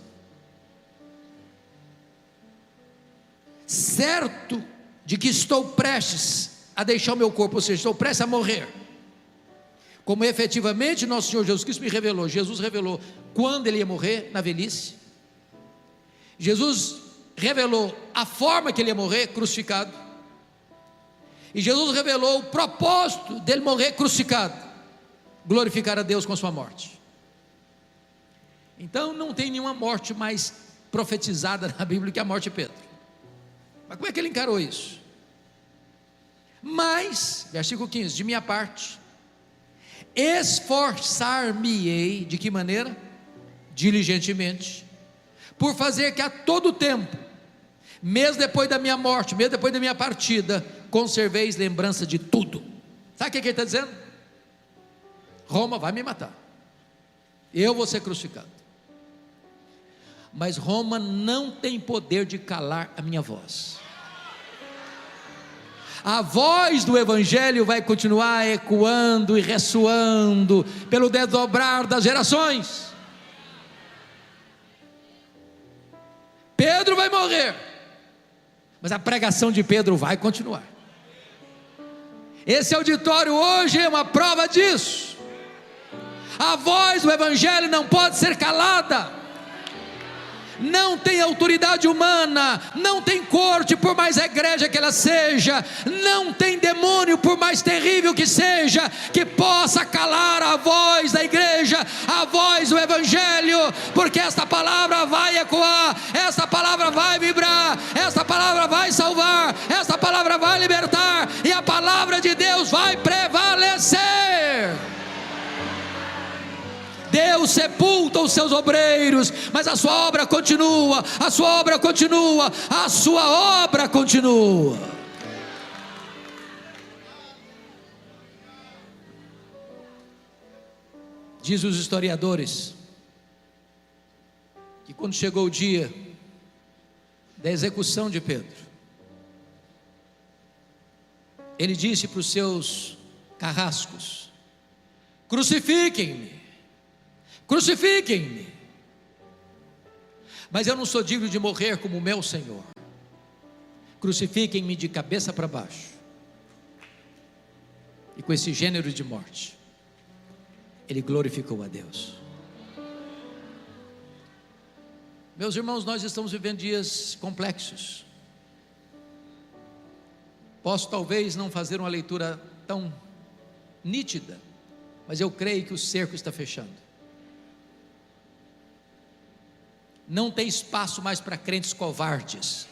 Certo de que estou prestes a deixar o meu corpo, ou seja, estou prestes a morrer, como efetivamente nosso Senhor Jesus Cristo me revelou. Jesus revelou quando ele ia morrer, na velhice. Jesus revelou a forma que ele ia morrer, crucificado. E Jesus revelou o propósito dele morrer crucificado: glorificar a Deus com a sua morte. Então não tem nenhuma morte mais profetizada na Bíblia que a morte de Pedro. Mas como é que ele encarou isso? Mas, versículo 15: de minha parte, esforçar-me-ei, de que maneira? Diligentemente, por fazer que a todo tempo, mesmo depois da minha morte, mesmo depois da minha partida, conserveis lembrança de tudo. Sabe o que ele está dizendo? Roma vai me matar, eu vou ser crucificado, mas Roma não tem poder de calar a minha voz. A voz do Evangelho vai continuar ecoando e ressoando pelo desdobrar das gerações. Pedro vai morrer, mas a pregação de Pedro vai continuar. Esse auditório hoje é uma prova disso. A voz do Evangelho não pode ser calada. Não tem autoridade humana, não tem corte, por mais igreja que ela seja, não tem demônio, por mais terrível que seja, que possa calar a voz da igreja, a voz do Evangelho, porque esta palavra vai ecoar, esta palavra vai vibrar, esta palavra vai salvar, esta palavra vai libertar, e a palavra de Deus vai prevalecer. Deus sepulta os seus obreiros, mas a sua obra continua, a sua obra continua, a sua obra continua. Diz os historiadores que quando chegou o dia da execução de Pedro, ele disse para os seus carrascos: crucifiquem-me, crucifiquem-me, mas eu não sou digno de morrer como o meu Senhor. Crucifiquem-me de cabeça para baixo. E com esse gênero de morte, ele glorificou a Deus. Meus irmãos, nós estamos vivendo dias complexos. Posso talvez não fazer uma leitura tão nítida, mas eu creio que o cerco está fechando. Não tem espaço mais para crentes covardes.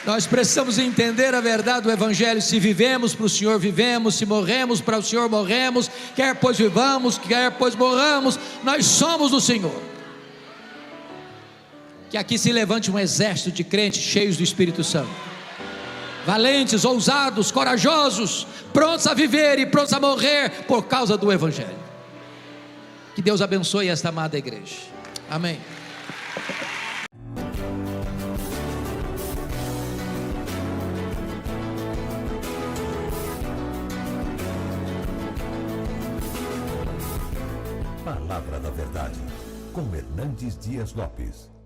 Nós precisamos entender a verdade do Evangelho. Se vivemos para o Senhor, vivemos. Se morremos para o Senhor, morremos. Quer pois vivamos, quer pois morramos, nós somos do Senhor. Que aqui se levante um exército de crentes cheios do Espírito Santo, valentes, ousados, corajosos, prontos a viver e prontos a morrer por causa do Evangelho. Que Deus abençoe esta amada igreja. Amém. Palavra da Verdade, com Hernandes Dias Lopes.